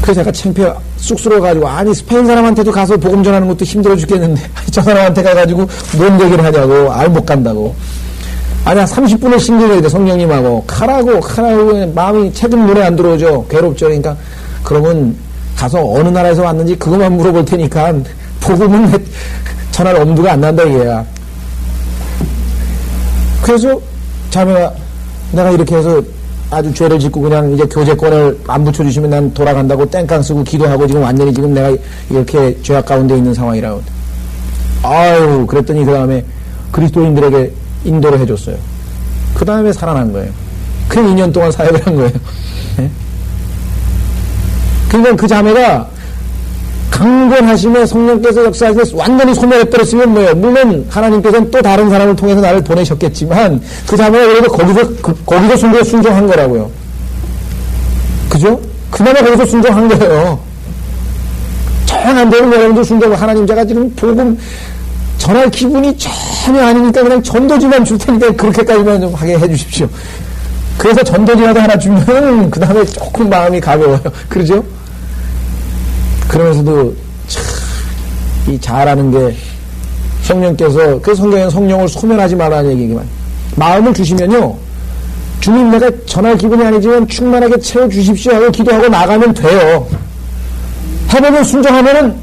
그래서 제가 창피해 쑥스러워가지고 스페인 사람한테도 가서 복음 전하는 것도 힘들어 죽겠는데 저 사람한테 가가지고 뭔 얘기를 하냐고. 못 간다고. 한 30분을 신경해야 돼. 성령님하고 가라고 마음이 책은 눈에 안 들어오죠. 괴롭죠. 그러니까 그러면 가서 어느 나라에서 왔는지 그것만 물어볼 테니까 복음은 전할 엄두가 안 난다 이게야. 그래서 자매가 내가 이렇게 해서 아주 죄를 짓고 그냥 이제 교제권을 안 붙여주시면 난 돌아간다고 땡깡 쓰고 기도하고 지금 완전히 지금 내가 이렇게 죄악 가운데 있는 상황이라고. 그랬더니 그 다음에 그리스도인들에게 인도를 해줬어요. 그 다음에 살아난 거예요. 그냥 2년 동안 사역을 한 거예요. 네? 그러니까 그 자매가 강권하심에 성령께서 역사하셔서 완전히 소멸해버렸으면 뭐예요? 물론 하나님께서는 또 다른 사람을 통해서 나를 보내셨겠지만 그 자매가 그래도 거기서 순종한 거라고요. 그죠? 그나마 거기서 순종한 거예요. 정 안 되는 여러분도 순종을 하나님 제가 지금 복음 전할 기분이 전혀 아니니까 그냥 전도지만 줄 테니까 그렇게까지만 좀 하게 해주십시오. 그래서 전도지라도 하나 주면 그 다음에 조금 마음이 가벼워요. 그러죠? 그러면서도 참 이 잘하는 게 성령께서 그 성경에는 성령을 소멸하지 말라는 얘기지만 마음을 주시면요. 주님 내가 전할 기분이 아니지만 충만하게 채워주십시오 하고 기도하고 나가면 돼요. 해보면 순종하면은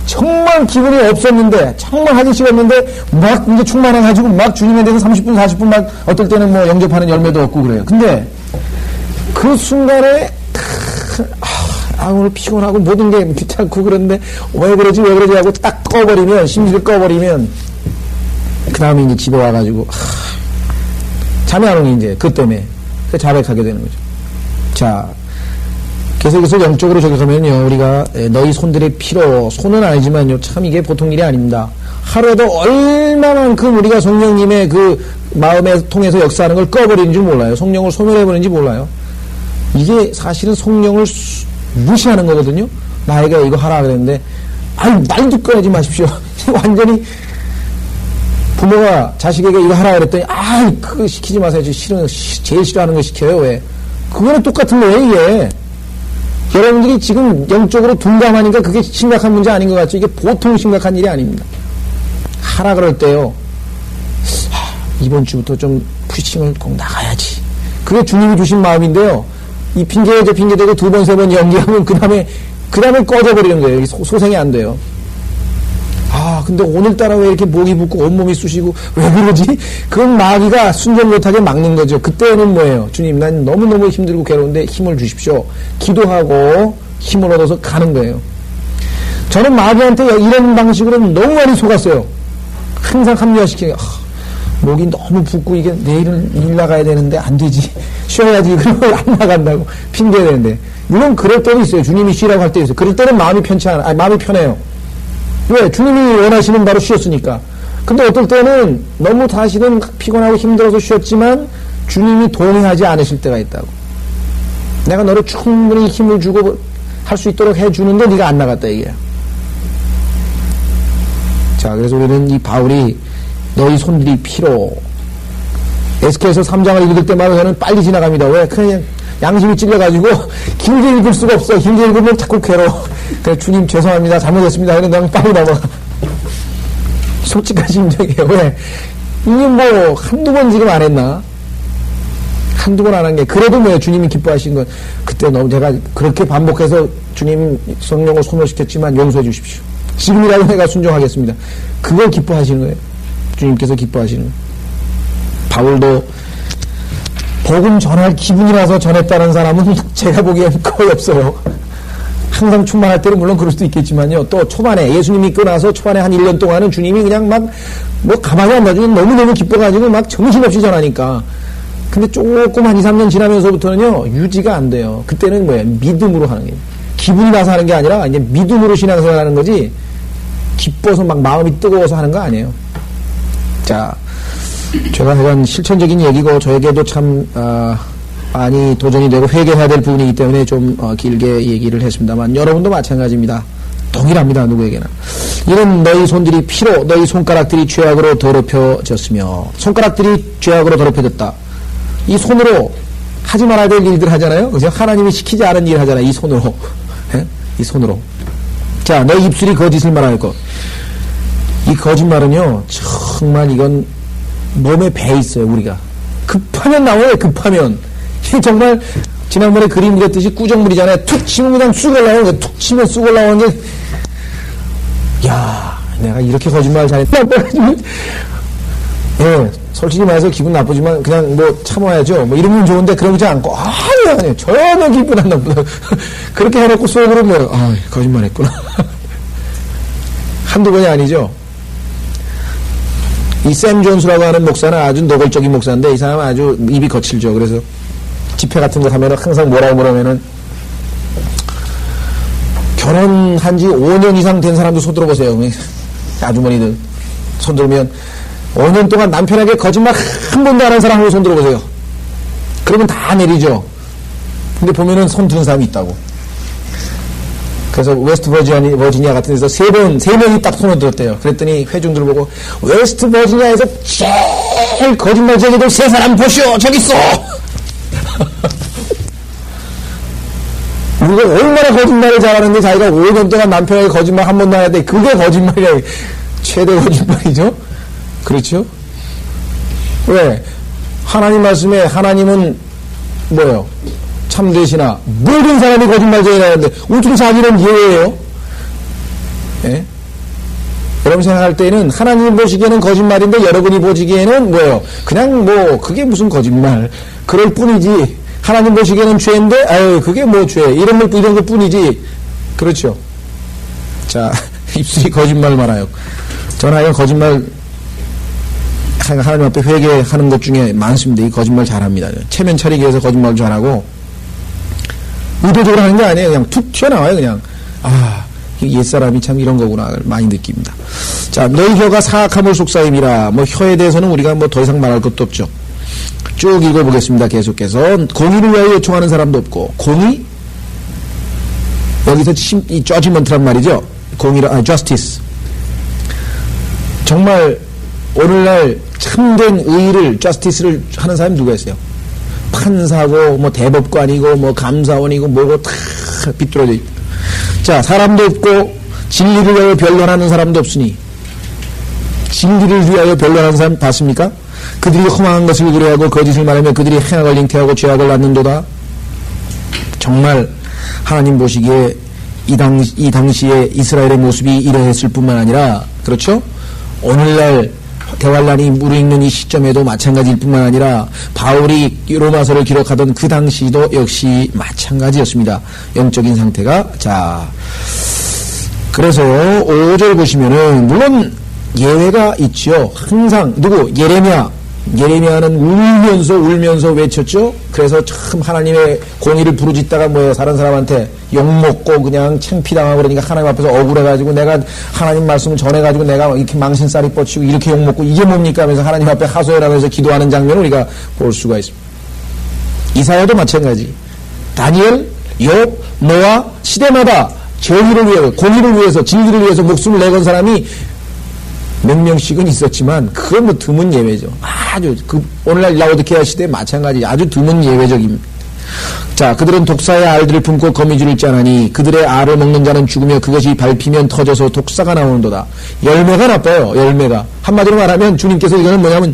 정말 기분이 없었는데 정말 하기 싫었는데 막 이제 충만해가지고 막 주님에 대해서 30분 40분 막 어떨 때는 영접하는 열매도 없고 그래요. 근데 그 순간에 오늘 피곤하고 모든 게 귀찮고 그런데 왜 그러지 하고 딱 꺼버리면 심지를 꺼버리면 그 다음에 이제 집에 와가지고 잠이 안 오니 이제 그 때문에 자백하게 되는 거죠. 자 계속해서 영적으로 저기 가면요 우리가 너희 손들의 피로 손은 아니지만요 참 이게 보통 일이 아닙니다. 하루에도 얼마만큼 우리가 성령님의 그 마음에 통해서 역사하는 걸 꺼버리는지 몰라요. 성령을 소멸해버리는지 몰라요. 이게 사실은 성령을 무시하는 거거든요. 나에게 이거 하라 그랬는데 말도 꺼내지 마십시오. 완전히 부모가 자식에게 이거 하라 그랬더니 그거 시키지 마세요. 제일 싫어하는 거 시켜요. 왜? 그거는 똑같은 거예요 이게. 여러분들이 지금 영적으로 둔감하니까 그게 심각한 문제 아닌 것 같죠. 이게 보통 심각한 일이 아닙니다. 하라 그럴 때요 이번 주부터 좀 프리칭을 꼭 나가야지. 그게 주님이 주신 마음인데요. 이 핑계 대고 2번, 3번 연기하면 그 다음에 꺼져버리는 거예요. 소생이 안 돼요. 근데 오늘따라 왜 이렇게 목이 붓고 온몸이 쑤시고 왜 그러지? 그건 마귀가 순종 못하게 막는 거죠. 그때는 뭐예요? 주님, 난 너무너무 힘들고 괴로운데 힘을 주십시오. 기도하고 힘을 얻어서 가는 거예요. 저는 마귀한테 이런 방식으로 너무 많이 속았어요. 항상 합리화시키는 목이 너무 붓고 이게 내일은 일 나가야 되는데 안 되지. 쉬어야지. 그러면 안 나간다고 핑계대는데. 물론 그럴 때도 있어요. 주님이 쉬라고 할 때 있어요. 그럴 때는 마음이 마음이 편해요. 왜? 주님이 원하시는 바로 쉬었으니까. 근데 어떨 때는 너무 다시는 피곤하고 힘들어서 쉬었지만 주님이 동의하지 않으실 때가 있다고. 내가 너를 충분히 힘을 주고 할 수 있도록 해주는데 네가 안 나갔다 이게. 자, 그래서 우리는 이 바울이 너희 손들이 피로 에스겔서 3장을 읽을 때마다 저는 빨리 지나갑니다. 왜? 그냥 양심이 찔려가지고 길게 읽을 수가 없어. 길게 읽으면 자꾸 괴로워. 그래서 주님 죄송합니다. 잘못했습니다. 그런데 난 빨리 넘어가. 솔직한 심정이에요. 왜? 이게 한두 번 지금 안 했나? 한두 번 안 한 게, 그래도 뭐예요? 주님이 기뻐하신 건, 그때 너무 제가 그렇게 반복해서 주님 성령을 소멸시켰지만 용서해 주십시오. 지금이라도 내가 순종하겠습니다. 그걸 기뻐하시는 거예요. 주님께서 기뻐하시는 거예요. 바울도 복음 전할 기분이라서 전했다는 사람은 제가 보기엔 거의 없어요. 항상 충만할 때는 물론 그럴 수도 있겠지만요. 또 초반에 예수님 믿고 나서 초반에 한 1년 동안은 주님이 그냥 막 뭐 가만히 안 놔주고 너무너무 기뻐가지고 막 정신없이 전하니까. 근데 조금 한 2, 3년 지나면서부터는요, 유지가 안 돼요. 그때는 뭐예요? 믿음으로 하는 게. 기분이 나서 하는 게 아니라 이제 믿음으로 신앙생활 하는 거지, 기뻐서 막 마음이 뜨거워서 하는 거 아니에요. 자, 제가 이건 실천적인 얘기고 저에게도 참, 많이 도전이 되고 회개해야 될 부분이기 때문에 좀 길게 얘기를 했습니다만, 여러분도 마찬가지입니다. 동일합니다. 누구에게나. 이는 너희 손들이 피로 너희 손가락들이 죄악으로 더럽혀졌으며, 손가락들이 죄악으로 더럽혀졌다. 이 손으로 하지 말아야 될 일들 하잖아요. 그죠? 하나님이 시키지 않은 일 하잖아요. 이 손으로. 예? 이 손으로. 자, 너희 입술이 거짓을 말할 것. 이 거짓말은요, 정말 이건 몸에 배 있어요, 우리가. 급하면 나와요, 급하면. 정말, 지난번에 그림 그렸듯이 꾸정물이잖아요. 툭 치면 그냥 쑥 올라오는 거, 툭 치면 쑥 올라오는 게, 야, 내가 이렇게 거짓말 잘했다. 예, 솔직히 말해서 기분 나쁘지만 그냥 뭐 참아야죠. 뭐 이러면 좋은데 그러지 않고, 아니요. 전혀 기분 안 나쁘다. 그렇게 해놓고 속으로 뭐, 거짓말 했구나. 한두 번이 아니죠. 이 샘 존스라고 하는 목사는 아주 노골적인 목사인데 이 사람은 아주 입이 거칠죠. 그래서 집회 같은 거 하면은 항상 뭐라고 하면은 결혼한 지 5년 이상 된 사람도 손 들어보세요. 아주머니들 손 들으면 5년 동안 남편에게 거짓말 한 번도 안 한 사람으로 손 들어보세요. 그러면 다 내리죠. 근데 보면은 손 드는 사람이 있다고. 그래서 웨스트 버지니아 같은 데서 세 명이 딱 손을 들었대요. 그랬더니 회중들 보고, 웨스트 버지니아에서 제일 거짓말쟁이들 세 사람 보시오! 저기 있어! 우리가 얼마나 거짓말을 잘하는데 자기가 5년 동안 남편에게 거짓말 한 번도 안 했는데 그게 거짓말이야. 최대 거짓말이죠? 그렇죠? 왜? 하나님 말씀에 하나님은 뭐예요? 참되시나 모든 사람이 거짓말쟁이라는데 어떻게 자기는 예외예요? 예? 여러분 생각할 때는 하나님 보시기에는 거짓말인데 여러분이 보시기에는 뭐예요? 그냥 뭐 그게 무슨 거짓말 그럴 뿐이지 하나님 보시기에는 죄인데 아유 그게 뭐 죄 이런 것 뿐이지. 그렇죠? 자, 입술이 거짓말 말아요. 전하여 거짓말 하나님 앞에 회개하는 것 중에 많습니다. 이 거짓말 잘합니다. 체면 차리기 위해서 거짓말 잘하고 의도적으로 하는 게 아니에요. 그냥 툭 튀어나와요. 그냥 옛사람이 참 이런 거구나 많이 느낍니다. 자, 너희 혀가 사악함을 속사임이라. 뭐 혀에 대해서는 우리가 뭐 더 이상 말할 것도 없죠. 쭉 읽어보겠습니다. 계속해서 공의를 위하여 요청하는 사람도 없고 공의? 여기서 이 judgment란 말이죠. 공의라 justice. 정말 오늘날 참된 의의를 justice를 하는 사람이 누가 있어요? 판사고 뭐 대법관이고 뭐 감사원이고 뭐고 다 비뚤어져 있고. 자, 사람도 없고 진리를 위하여 변론하는 사람도 없으니. 진리를 위하여 변론하는 사람 봤습니까? 그들이 험한 것을 그래하고 거짓을 말하며 그들이 행악을 잉태하고 죄악을 낳는도다. 정말 하나님 보시기에 이 당시에 이스라엘의 모습이 이러했을 뿐만 아니라, 그렇죠? 오늘날 대환란이 무르익는 이 시점에도 마찬가지일 뿐만 아니라 바울이 로마서를 기록하던 그 당시도 역시 마찬가지였습니다. 영적인 상태가. 자, 그래서 5절 보시면은 물론 예외가 있죠. 항상 누구? 예레미야는 울면서 외쳤죠. 그래서 참 하나님의 공의를 부르짖다가 뭐예요? 다른 사람한테 욕먹고 그냥 창피당하고 그러니까 하나님 앞에서 억울해가지고 내가 하나님 말씀을 전해가지고 내가 이렇게 망신살이 뻗치고 이렇게 욕먹고 이게 뭡니까 하면서 하나님 앞에 하소연하면서 기도하는 장면을 우리가 볼 수가 있습니다. 이사야도 마찬가지. 다니엘, 욥, 노아 시대마다 정의를 위해서, 공의를 위해서, 진리를 위해서 목숨을 내건 사람이 몇 명씩은 있었지만 그건 뭐 드문 예외죠. 아주 오늘날 라오디케아 시대에 마찬가지 아주 드문 예외적입니다. 자, 그들은 독사의 알들을 품고 거미줄을 짜나니 그들의 알을 먹는 자는 죽으며 그것이 밟히면 터져서 독사가 나오는도다. 열매가 나빠요. 열매가. 한마디로 말하면 주님께서 이거는 뭐냐면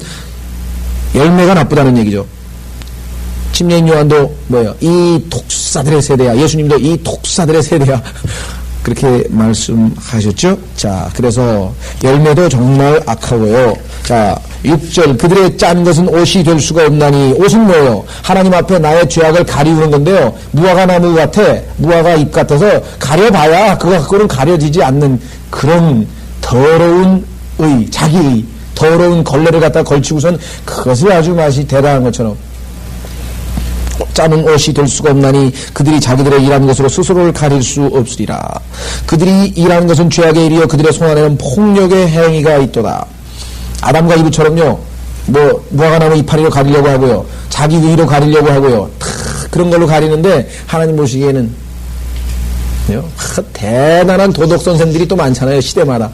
열매가 나쁘다는 얘기죠. 침례인 요한도 뭐예요? 이 독사들의 세대야. 예수님도 이 독사들의 세대야. 그렇게 말씀하셨죠? 자, 그래서 열매도 정말 악하고요. 자, 6절 그들의 짠 것은 옷이 될 수가 없나니 옷은 뭐예요? 하나님 앞에 나의 죄악을 가리우는 건데요. 무화과 나무 같아. 무화과 잎 같아서 가려봐야 그거 갖고는 가려지지 않는 그런 더러운 자기의 더러운 걸레를 갖다 걸치고선 그것을 아주 맛이 대단한 것처럼 짜는 옷이 될 수가 없나니 그들이 자기들의 일하는 것으로 스스로를 가릴 수 없으리라. 그들이 일하는 것은 죄악의 일이요 그들의 손 안에는 폭력의 행위가 있도다. 아담과 이브처럼요. 뭐 무화과나무 이파리로 가리려고 하고요. 자기 의로 가리려고 하고요. 다 그런 걸로 가리는데 하나님 보시기에는 대단한 도덕 선생들이 또 많잖아요. 시대마다.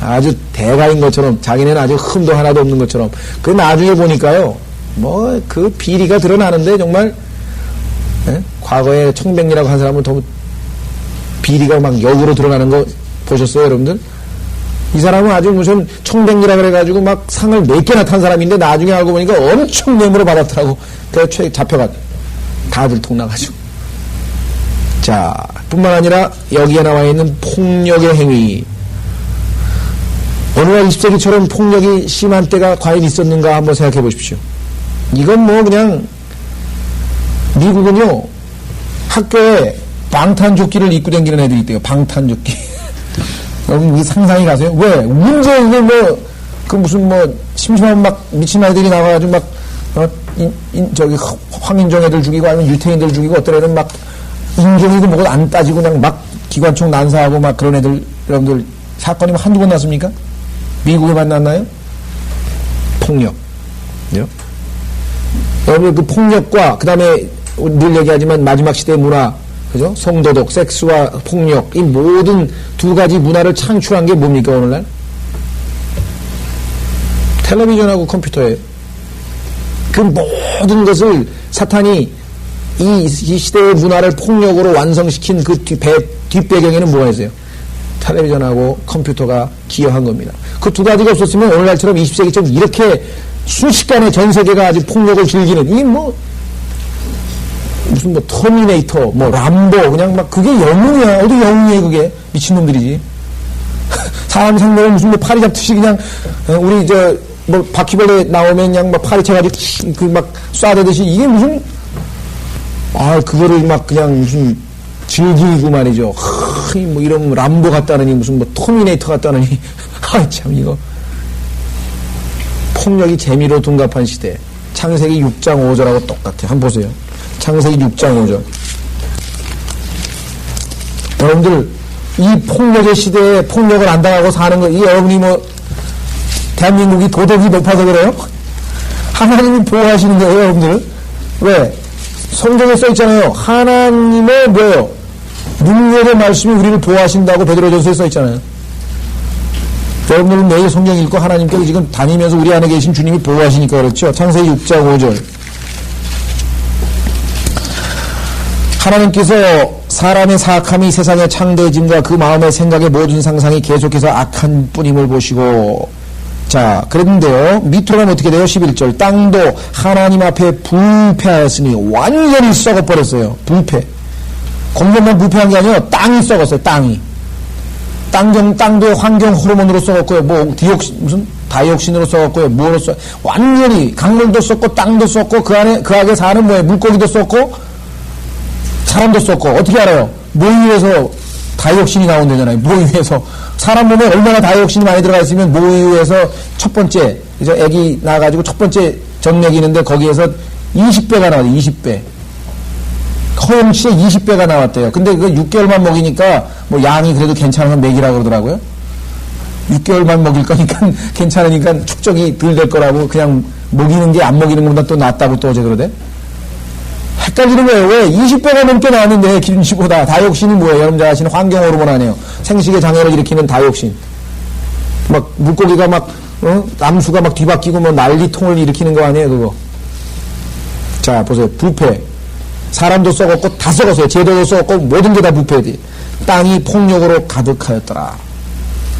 아주 대가인 것처럼 자기네는 아주 흠도 하나도 없는 것처럼. 그 나중에 보니까요. 뭐 그 비리가 드러나는데 정말 과거에 청백리라고 한 사람은 더 비리가 막 역으로 드러나는 거 보셨어요, 여러분들? 이 사람은 아주 무슨 청백리라 그래가지고 막 상을 몇 개나 탄 사람인데 나중에 알고 보니까 엄청 뇌물을 받았더라고. 그래서 잡혀가 다들 통나가지고. 자, 뿐만 아니라 여기에 나와 있는 폭력의 행위. 오늘날 20세기처럼 폭력이 심한 때가 과연 있었는가 한번 생각해 보십시오. 이건 뭐 그냥 미국은요 학교에 방탄조끼를 입고 다니는 애들이 있대요. 방탄조끼. 여러분 이 상상이 가세요? 왜? 문제 이게 뭐 그 무슨 뭐 심심하면 막 미친 아이들이 나와가지고 막 저기 황인종 애들 죽이고 아니면 유태인들 죽이고 어떤 애들은 막 인종이고 뭐고 안 따지고 그냥 막 기관총 난사하고 막 그런 애들 여러분들 사건이 한두 번 났습니까? 미국에 만났나요? 폭력. 여러분 그 폭력과 그 다음에 늘 얘기하지만 마지막 시대의 문화, 그죠? 성도덕, 섹스와 폭력 이 모든 두 가지 문화를 창출한 게 뭡니까 오늘날? 텔레비전하고 컴퓨터예요. 그 모든 것을 사탄이 이 시대의 문화를 폭력으로 완성시킨 그 뒷배경에는 뭐가 있어요? 텔레비전하고 컴퓨터가 기여한 겁니다. 그 두 가지가 없었으면 오늘날처럼 20세기처럼 이렇게 순식간에 전 세계가 아주 폭력을 즐기는 이 뭐 무슨 뭐 터미네이터 뭐 람보 그냥 막 그게 영웅이야. 어디 영웅이에요 그게. 미친놈들이지. 사람 생명을 무슨 뭐 파리 잡듯이 그냥 우리 저 뭐 바퀴벌레 나오면 그냥 막 파리 채가지고 그 막 쏴대듯이 이게 무슨 그거를 막 그냥 무슨 즐기고 말이죠. 뭐 이런 람보 같다느니 무슨 뭐 터미네이터 같다느니 참 이거 폭력이 재미로 둔갑한 시대. 창세기 6장 5절하고 똑같아요. 한번 보세요. 창세기 6장 5절. 여러분들 이 폭력의 시대에 폭력을 안 당하고 사는 거, 이 여러분이 뭐 대한민국이 도덕이 높아서 그래요? 하나님이 보호하시는 거예요, 여러분들. 왜? 성경에 써 있잖아요. 하나님의 뭐예요? 능력의 말씀이 우리를 보호하신다고 베드로전서에 써 있잖아요. 여러분들은 매일 성경 읽고 하나님께서 지금 다니면서 우리 안에 계신 주님이 보호하시니까 그렇죠. 창세기 6장 5절. 하나님께서 사람의 사악함이 세상의 창대해짐과 그 마음의 생각의 모든 상상이 계속해서 악한 뿐임을 보시고, 자, 그랬는데요. 밑으로 가면 어떻게 돼요? 11절. 땅도 하나님 앞에 불패하였으니 완전히 썩어버렸어요. 불패. 공격만 불패한 게 아니라 땅이 썩었어요. 땅이. 땅도 환경 호르몬으로 썩었고요. 뭐 무슨 다이옥신으로 썩었고요. 뭐로 완전히 강물도 썩고 땅도 썩고 그 안에 사는 뭐예요? 물고기도 썩고 사람도 썩고. 어떻게 알아요? 모유에서 다이옥신이 나온다잖아요. 모유에서 사람 몸에 얼마나 다이옥신이 많이 들어가 있으면 모유에서 첫 번째 이제 아기 나가지고 첫 번째 젖 먹이는데 거기에서 20배가 나와요. 20배. 허용치에 20배가 나왔대요. 근데 그 6개월만 먹이니까 뭐 양이 그래도 괜찮으면 먹이라고 그러더라고요. 6개월만 먹일 거니까 괜찮으니까 축적이 덜 될 거라고 그냥 먹이는 게 안 먹이는 것보다 또 낫다고 또 어제 그러대. 헷갈리는 거예요. 왜? 20배가 넘게 나왔는데 기준치보다. 다이옥신이 뭐예요? 여러분 잘 아시는 환경 호르몬 아니에요. 생식의 장애를 일으키는 다이옥신. 막 물고기가 막 남수가 막 뒤바뀌고 뭐 난리통을 일으키는 거 아니에요 그거. 자 보세요. 부패. 사람도 썩었고 다 썩었어요. 제도도 썩었고 모든 게 다 부패지. 땅이 폭력으로 가득하였더라.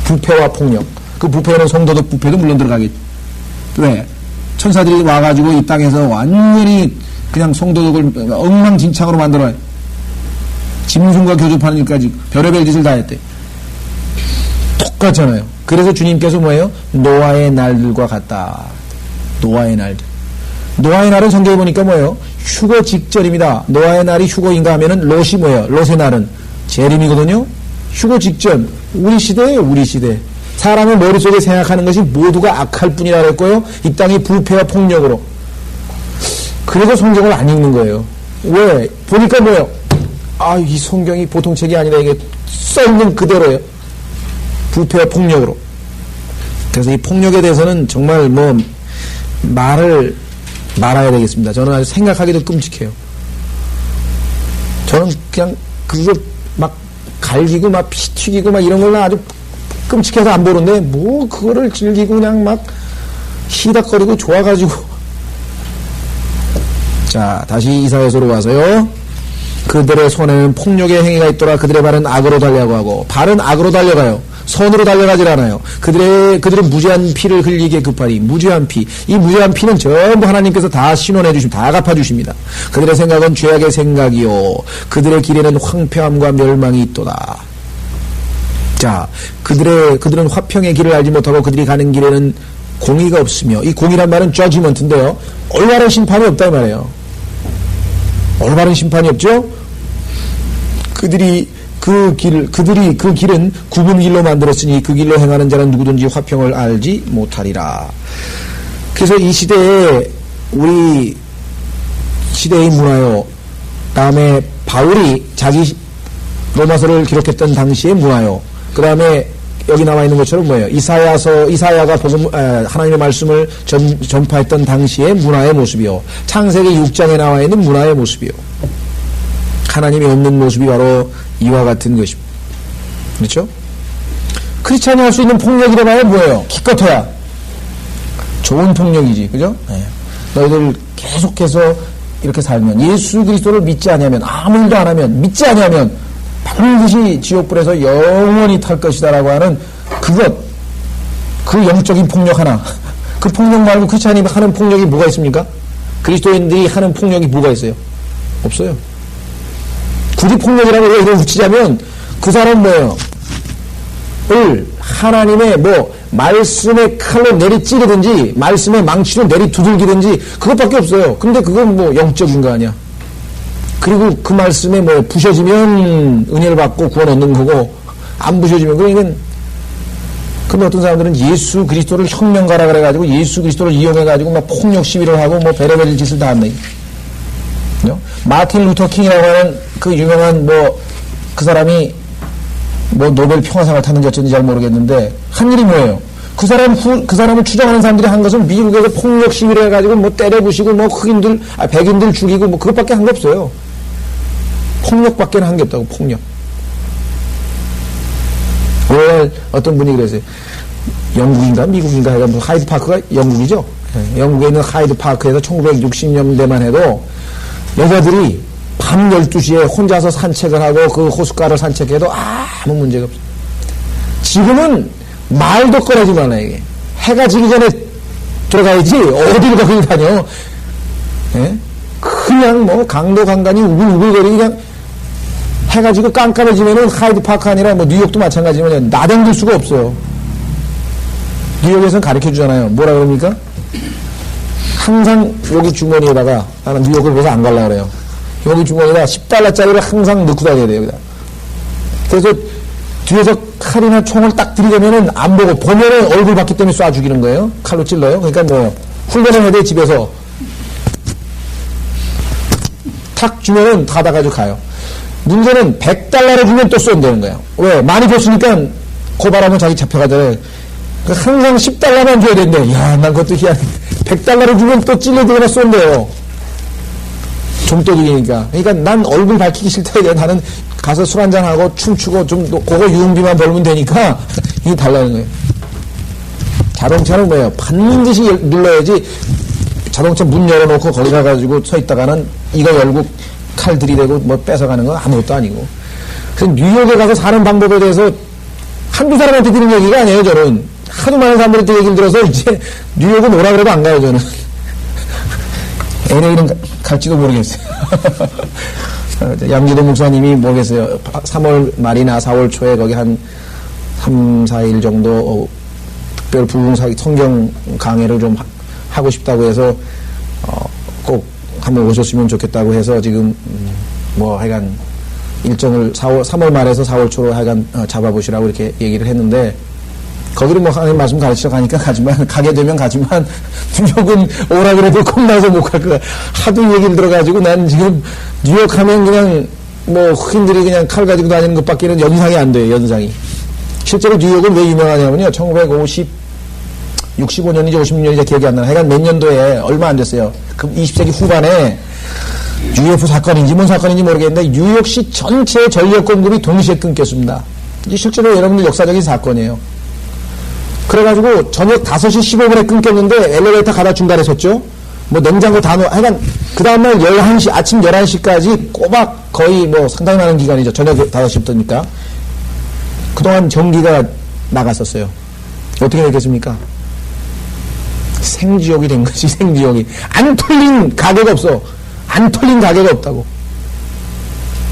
부패와 폭력. 그 부패는 성도도 부패도 물론 들어가겠지. 왜? 천사들이 와가지고 이 땅에서 완전히 그냥 성도덕을 엉망진창으로 만들어요. 짐승과 교접하는 일까지 별의별 짓을 다 했대. 똑같잖아요. 그래서 주님께서 뭐예요? 노아의 날들과 같다. 노아의 날들. 노아의 날은 성경에 보니까 뭐예요? 휴거 직전입니다. 노아의 날이 휴거인가 하면은 롯이 뭐예요? 롯의 날은 재림이거든요. 휴거 직전. 우리 시대예요. 우리 시대. 사람의 머릿속에 생각하는 것이 모두가 악할 뿐이라 그랬고요. 이 땅이 부패와 폭력으로. 그래서 성경을 안 읽는 거예요. 왜? 보니까 뭐예요? 아, 이 성경이 보통 책이 아니라 이게 써있는 그대로예요. 부패와 폭력으로. 그래서 이 폭력에 대해서는 정말 뭐 말을 말아야 되겠습니다. 저는 아주 생각하기도 끔찍해요. 저는 그냥 그거 막 갈기고 막 피 튀기고 막 이런 걸 아주 끔찍해서 안 보는데 뭐 그거를 즐기고 그냥 막 희닥거리고 좋아가지고. 자, 다시 이사야서로 와서요. 그들의 손에는 폭력의 행위가 있더라. 그들의 발은 악으로 달려가고 하고. 발은 악으로 달려가요. 선으로 달려가질 않아요. 그들은 무죄한 피를 흘리게 급하리. 무죄한 피. 이 무죄한 피는 전부 하나님께서 다 신원해 주십니다. 다 갚아주십니다. 그들의 생각은 죄악의 생각이요. 그들의 길에는 황폐함과 멸망이 있도다. 자, 그들은 화평의 길을 알지 못하고 그들이 가는 길에는 공의가 없으며, 이 공의란 말은 judgment인데요. 올바른 심판이 없다 이 말이에요. 올바른 심판이 없죠? 그들이 그 길은 굽은 길로 만들었으니 그 길로 행하는 자는 누구든지 화평을 알지 못하리라. 그래서 이 시대에, 우리 시대의 문화요, 다음에 바울이 자기 로마서를 기록했던 당시의 문화요, 그 다음에 여기 나와 있는 것처럼 뭐예요? 이사야가 하나님의 말씀을 전파했던 당시의 문화의 모습이요. 창세기 6장에 나와 있는 문화의 모습이요. 하나님이 없는 모습이 바로 이와 같은 것입니다. 그렇죠? 크리스찬이 할 수 있는 폭력이라면 뭐예요? 기껏해야 좋은 폭력이지. 그죠? 네. 너희들 계속해서 이렇게 살면, 예수 그리스도를 믿지 않으면, 아무 일도 안 하면, 믿지 않으면 반드시 지옥불에서 영원히 탈 것이다라고 하는 그 영적인 폭력 하나. 그 폭력 말고 크리스찬이 하는 폭력이 뭐가 있습니까? 그리스도인들이 하는 폭력이 뭐가 있어요? 없어요. 굳이 폭력이라고 이걸 붙이자면 그 사람 뭐예요? 하나님의 말씀의 칼로 내리 찌르든지 말씀의 망치로 내리 두들기든지 그것밖에 없어요. 근데 그건 영적인 거 아니야. 그리고 그 말씀에 부셔지면 은혜를 받고 구원 얻는 거고, 안 부셔지면, 그러니까, 근데 어떤 사람들은 예수 그리스도를 혁명가라 그래가지고 예수 그리스도를 이용해가지고 막 폭력 시위를 하고 별의별 짓을 다 한다. 마틴 루터 킹이라고 하는 그 유명한 그 사람이 노벨 평화상을 탔는지 어쩐지 잘 모르겠는데, 한 일이 뭐예요? 그 사람을 추종하는 사람들이 한 것은 미국에서 폭력 시위를 해가지고 때려 부시고 백인들 죽이고 그것밖에 한 거 없어요. 폭력밖에 한 게 없다고, 폭력. 오늘 어떤 분이 그랬어요. 영국인가 미국인가 해가 하이드 파크가 영국이죠. 영국에 있는 하이드 파크에서 1960년대만 해도 여자들이 밤 12시에 혼자서 산책을 하고 그 호숫가를 산책해도 아무 문제가 없어요. 지금은 말도 꺼내지 말라, 이게. 해가 지기 전에 들어가야지, 어디를 거기 다녀. 예? 그냥 강도 간간히 우글우글거리고 그냥 해가 지고 깜깜해지면은 하이드 파크 아니라 뉴욕도 마찬가지지만 나댕길 수가 없어요. 뉴욕에서는 가르쳐 주잖아요. 뭐라 그럽니까? 항상 여기 주머니에다가, 나는 뉴욕을 그래서 안 갈라 그래요. 여기 주머니에다 $10짜리를 항상 넣고 다녀야 돼요, 여기다. 그래서 뒤에서 칼이나 총을 딱 들이대면은 안 보고, 보면은 얼굴 봤기 때문에 쏴 죽이는 거예요. 칼로 찔러요. 그러니까 훈련을 해야 돼, 집에서. 탁 주면은 다 가지고 가요. 문제는 $100를 주면 또 쏜다는 거예요. 왜? 많이 줬으니까 고발하면 자기 잡혀가잖아요. 항상 $10만 줘야 된대. 야, 난 그것도 희한해. $100를 주면 또 찔러대거나 쏜대요. 좀도둑이니까. 그러니까 난 얼굴 밝히기 싫다. 나는 가서 술 한잔하고 춤추고 그거 유흥비만 벌면 되니까 이게 달라는 거예요. 자동차는 뭐예요? 반드시 눌러야지. 자동차 문 열어놓고 거기 가가지고 서 있다가는 이거 열고 칼 들이대고 뺏어가는 건 아무것도 아니고. 그래서 뉴욕에 가서 사는 방법에 대해서 한두 사람한테 드는 얘기가 아니에요, 저는. 하도 많은 사람들한테 얘기를 들어서 이제 뉴욕은 오라 그래도 안 가요, 저는. LA는 갈지도 모르겠어요. 양기도 목사님이 모르겠어요. 3월 말이나 4월 초에 거기 한 3, 4일 정도 특별 부흥사 성경 강해를 좀 하고 싶다고 해서 꼭 한번 오셨으면 좋겠다고 해서 지금 뭐 하여간 일정을 3월 말에서 4월 초로 하여간 잡아보시라고 이렇게 얘기를 했는데 거기를 뭐 하나님 말씀 가르치러 가니까 가지만 가게 되면 가지만 뉴욕은 오라 그래도 겁나서 못 갈 거야. 하도 얘기를 들어가지고 난 지금 뉴욕 하면 그냥 뭐 흑인들이 그냥 칼 가지고 다니는 것밖에는 연상이 안 돼요. 연상이. 실제로 뉴욕은 왜 유명하냐면요. 65년인지 56년인지 기억이 안 나요. 하여간 몇 년도에 얼마 안 됐어요. 그 20세기 후반에 UFO 사건인지 뭔 사건인지 모르겠는데 뉴욕시 전체 전력 공급이 동시에 끊겼습니다. 이게 실제로 여러분들 역사적인 사건이에요. 그래가지고 저녁 5시 15분에 끊겼는데 엘리베이터 가다 중간에 섰죠. 뭐 냉장고 다 하여간 그 다음날 11시 아침 11시까지 꼬박 거의 뭐 상당히 많은 기간이죠. 저녁 5시부터니까. 그동안 전기가 나갔었어요. 어떻게 됐겠습니까? 생지옥이 된 거지. 생지옥이. 안 털린 가게가 없어. 안 털린 가게가 없다고.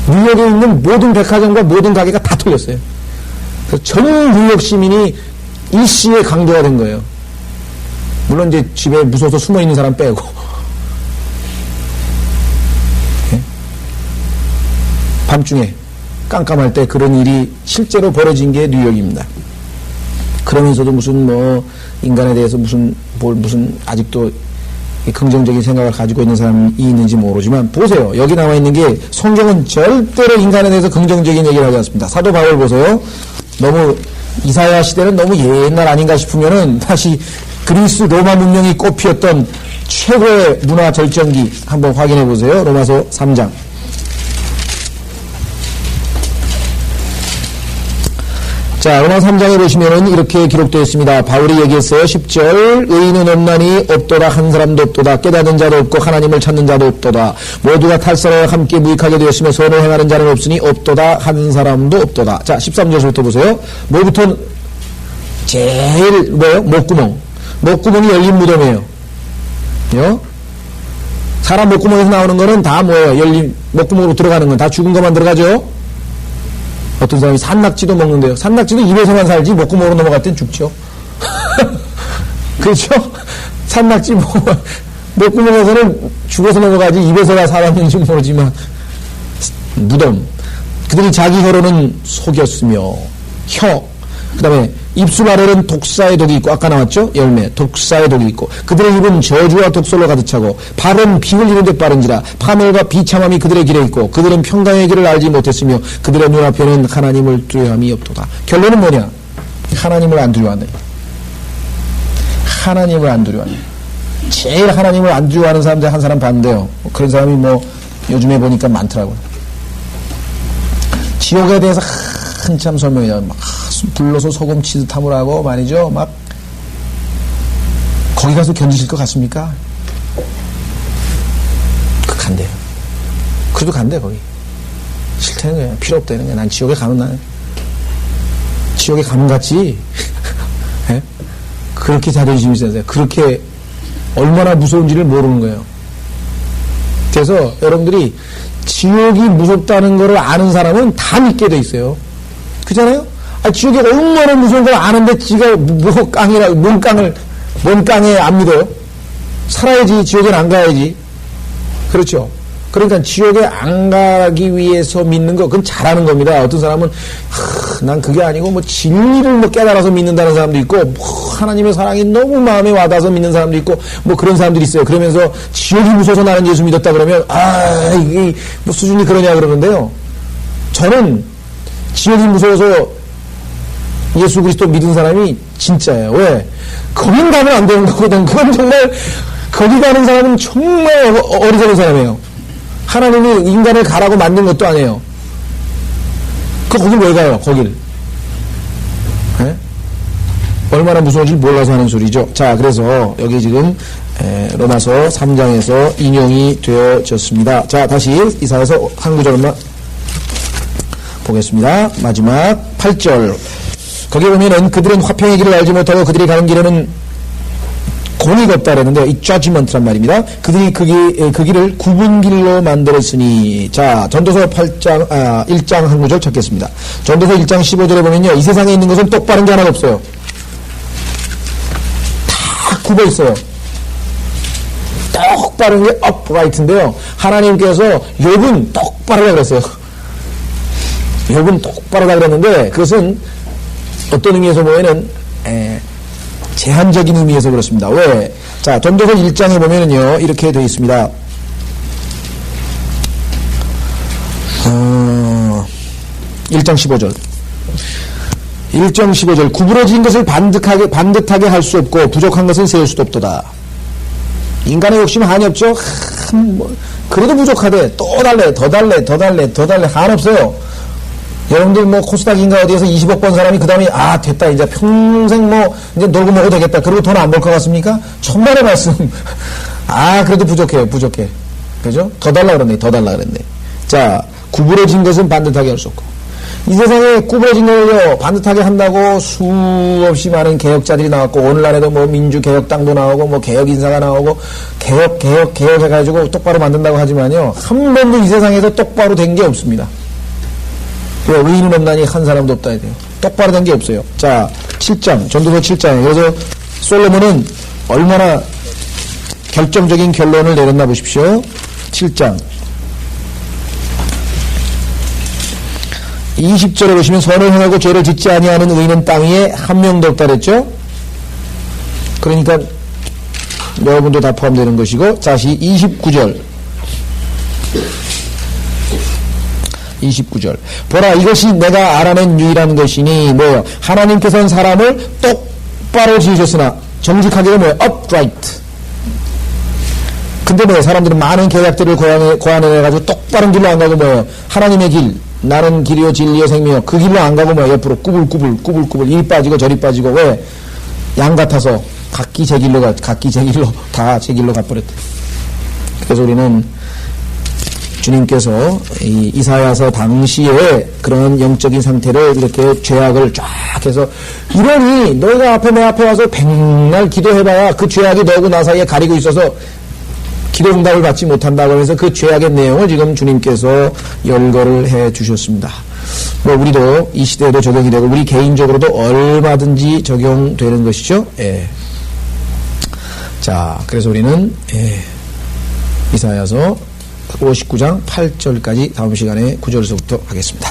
뉴욕에 있는 모든 백화점과 모든 가게가 다 털렸어요. 그래서 전 뉴욕 시민이 일시에 강도가 된 거예요. 물론 이제 집에 무서워서 숨어 있는 사람 빼고. 네? 밤중에 깜깜할 때 그런 일이 실제로 벌어진 게 뉴욕입니다. 그러면서도 무슨 뭐 인간에 대해서 무슨 아직도 긍정적인 생각을 가지고 있는 사람이 있는지 모르지만 보세요. 여기 나와 있는 게 성경은 절대로 인간에 대해서 긍정적인 얘기를 하지 않습니다. 사도 바울 보세요. 너무 이사야 시대는 너무 옛날 아닌가 싶으면은 다시 그리스 로마 문명이 꽃피었던 최고의 문화 절정기 한번 확인해 보세요. 로마서 3장. 자, 로마 3장에 보시면은 이렇게 기록되어 있습니다. 바울이 얘기했어요. 10절. 의인은 없나니 없도다 한 사람도 없도다. 깨닫는 자도 없고 하나님을 찾는 자도 없도다. 모두가 탈사로 함께 무익하게 되었으며 선을 행하는 자는 없으니 없도다 한 사람도 없도다. 자, 13절부터 보세요. 뭐부터 제일 뭐예요? 목구멍. 목구멍이 열린 무덤이에요. 사람 목구멍에서 나오는 거는 다 뭐예요? 열린 목구멍으로 들어가는 건 다 죽은 것만 들어가죠. 어떤 사람이 산낙지도 먹는데요. 산낙지도 입에서만 살지 목구멍으로 넘어갈 땐 죽죠. 그렇죠? 산낙지 목구멍에서는 죽어서 넘어가지 입에서가 살았는지 모르지만 무덤. 그들이 자기 혀로는 속였으며 혀. 그 다음에 입술 아래는 독사의 독이 있고 아까 나왔죠? 열매. 독사의 독이 있고 그들의 입은 저주와 독설로 가득 차고 발은 피 흘리는 데 빠른지라 파멸과 비참함이 그들의 길에 있고 그들은 평강의 길을 알지 못했으며 그들의 눈앞에는 하나님을 두려움이 없도다. 결론은 뭐냐? 하나님을 안 두려워하네. 하나님을 안 두려워하네. 제일 하나님을 안 두려워하는 사람들 한 사람 봤는데요. 그런 사람이 뭐 요즘에 보니까 많더라고요. 지옥에 대해서 한참 설명해요. 막 불러서 소금 치듯 함을 하고 말이죠. 막 거기 가서 견디실 것 같습니까? 간대요. 그래도 간대 거기. 싫다는 거야. 필요 없다는 거야. 난 지옥에 가면 난 지옥에 가면 같지. 네? 그렇게 자존심이 있어요. 그렇게 얼마나 무서운지를 모르는 거예요. 그래서 여러분들이 지옥이 무섭다는 것을 아는 사람은 다 믿게 돼 있어요. 그잖아요? 지옥이 얼마나 무서운 걸 아는데 지가 뭔 깡에 안 믿어요? 살아야지 지옥엔 안 가야지. 그렇죠? 그러니까 지옥에 안 가기 위해서 믿는 거 그건 잘하는 겁니다. 어떤 사람은 난 그게 아니고 뭐 진리를 뭐 깨달아서 믿는다는 사람도 있고 뭐 하나님의 사랑이 너무 마음에 와닿아서 믿는 사람도 있고 뭐 그런 사람들이 있어요. 그러면서 지옥이 무서워서 나는 예수 믿었다 그러면 이게 뭐 수준이 그러냐 그러는데요. 저는 지옥이 무서워서 예수 그리스도 믿은 사람이 진짜예요. 왜? 거긴 가면 안 되는 거거든. 그건 정말 거기 가는 사람은 정말 어리석은 사람이에요. 하나님이 인간을 가라고 만든 것도 아니에요. 거길 왜 가요? 거길. 네? 얼마나 무서운지 몰라서 하는 소리죠. 자, 그래서 여기 지금 로마서 3장에서 인용이 되어졌습니다. 자, 다시 이사야서 한 구절만 보겠습니다. 마지막 8절. 거기 보면은 그들은 화평의 길을 알지 못하고 그들이 가는 길에는 공의가 없다 그랬는데 이 judgment란 말입니다. 그들이 그 길을 굽은 길로 만들었으니. 자, 전도서 1장 한 구절 찾겠습니다. 전도서 1장 15절에 보면요, 이 세상에 있는 것은 똑바른 게 하나가 없어요. 다 굽어 있어요. 똑바른 게 upright인데요, 하나님께서 욥은 똑바르다 그랬어요. 욥은 똑바르다 그랬는데 그것은 어떤 의미에서 보면은 제한적인 의미에서 그렇습니다. 왜? 자, 전도서 1장에 보면은요, 이렇게 되어 있습니다. 1장 15절. 1장 15절. 구부러진 것을 반듯하게 할 수 없고 부족한 것은 세울 수도 없도다. 인간의 욕심 한이 없죠? 그래도 부족하대. 또 달래, 더 달래. 한없어요. 여러분들 코스닥인가 어디에서 20억 번 사람이 그 다음에 됐다. 이제 평생 이제 놀고 먹어도 되겠다. 그리고 돈 안 벌 것 같습니까? 천만의 말씀. 그래도 부족해. 그죠? 더 달라 그랬네. 자, 구부러진 것은 반듯하게 할 수 없고. 이 세상에 구부러진 걸요, 반듯하게 한다고 수없이 많은 개혁자들이 나왔고, 오늘날에도 민주개혁당도 나오고, 개혁인사가 나오고, 개혁 해가지고 똑바로 만든다고 하지만요, 한 번도 이 세상에서 똑바로 된 게 없습니다. 의인은 없나니 한 사람도 없다 해야 돼요. 똑바로 된 게 없어요. 자, 7장, 전도서 7장에. 그래서 솔로몬은 얼마나 결정적인 결론을 내렸나 보십시오. 7장. 20절에 보시면 선을 행하고 죄를 짓지 아니하는 의인은 땅 위에 한 명도 없다 그랬죠? 그러니까 여러분도 다 포함되는 것이고, 다시 29절. 보라, 이것이 내가 알아낸 유일한 것이니 뭐예요? 하나님께서는 사람을 똑바로 지으셨으나 정직하게는 뭐예요? upright. 근데 뭐예요? 사람들은 많은 계략들을 고안해가지고 똑바른 길로 안 가고 뭐예요? 하나님의 길, 나는 길이요 진리요 생명이요, 그 길로 안 가고 뭐예요? 옆으로 꾸불꾸불 이리 빠지고 저리 빠지고. 왜? 양 같아서 각기 제 길로 다 제 길로 가버렸대. 그래서 우리는 주님께서 이 이사야서 당시에 그런 영적인 상태를 이렇게 죄악을 쫙 해서, 이러니 너희가 내 앞에 와서 백날 기도해봐야 그 죄악이 너하고 나 사이에 가리고 있어서 기도 응답을 받지 못한다고 하면서 그 죄악의 내용을 지금 주님께서 열거를 해 주셨습니다. 우리도 이 시대에도 적용이 되고 우리 개인적으로도 얼마든지 적용되는 것이죠. 예. 자, 그래서 우리는 이사야서 59장 8절까지 다음 시간에 9절에서부터 하겠습니다.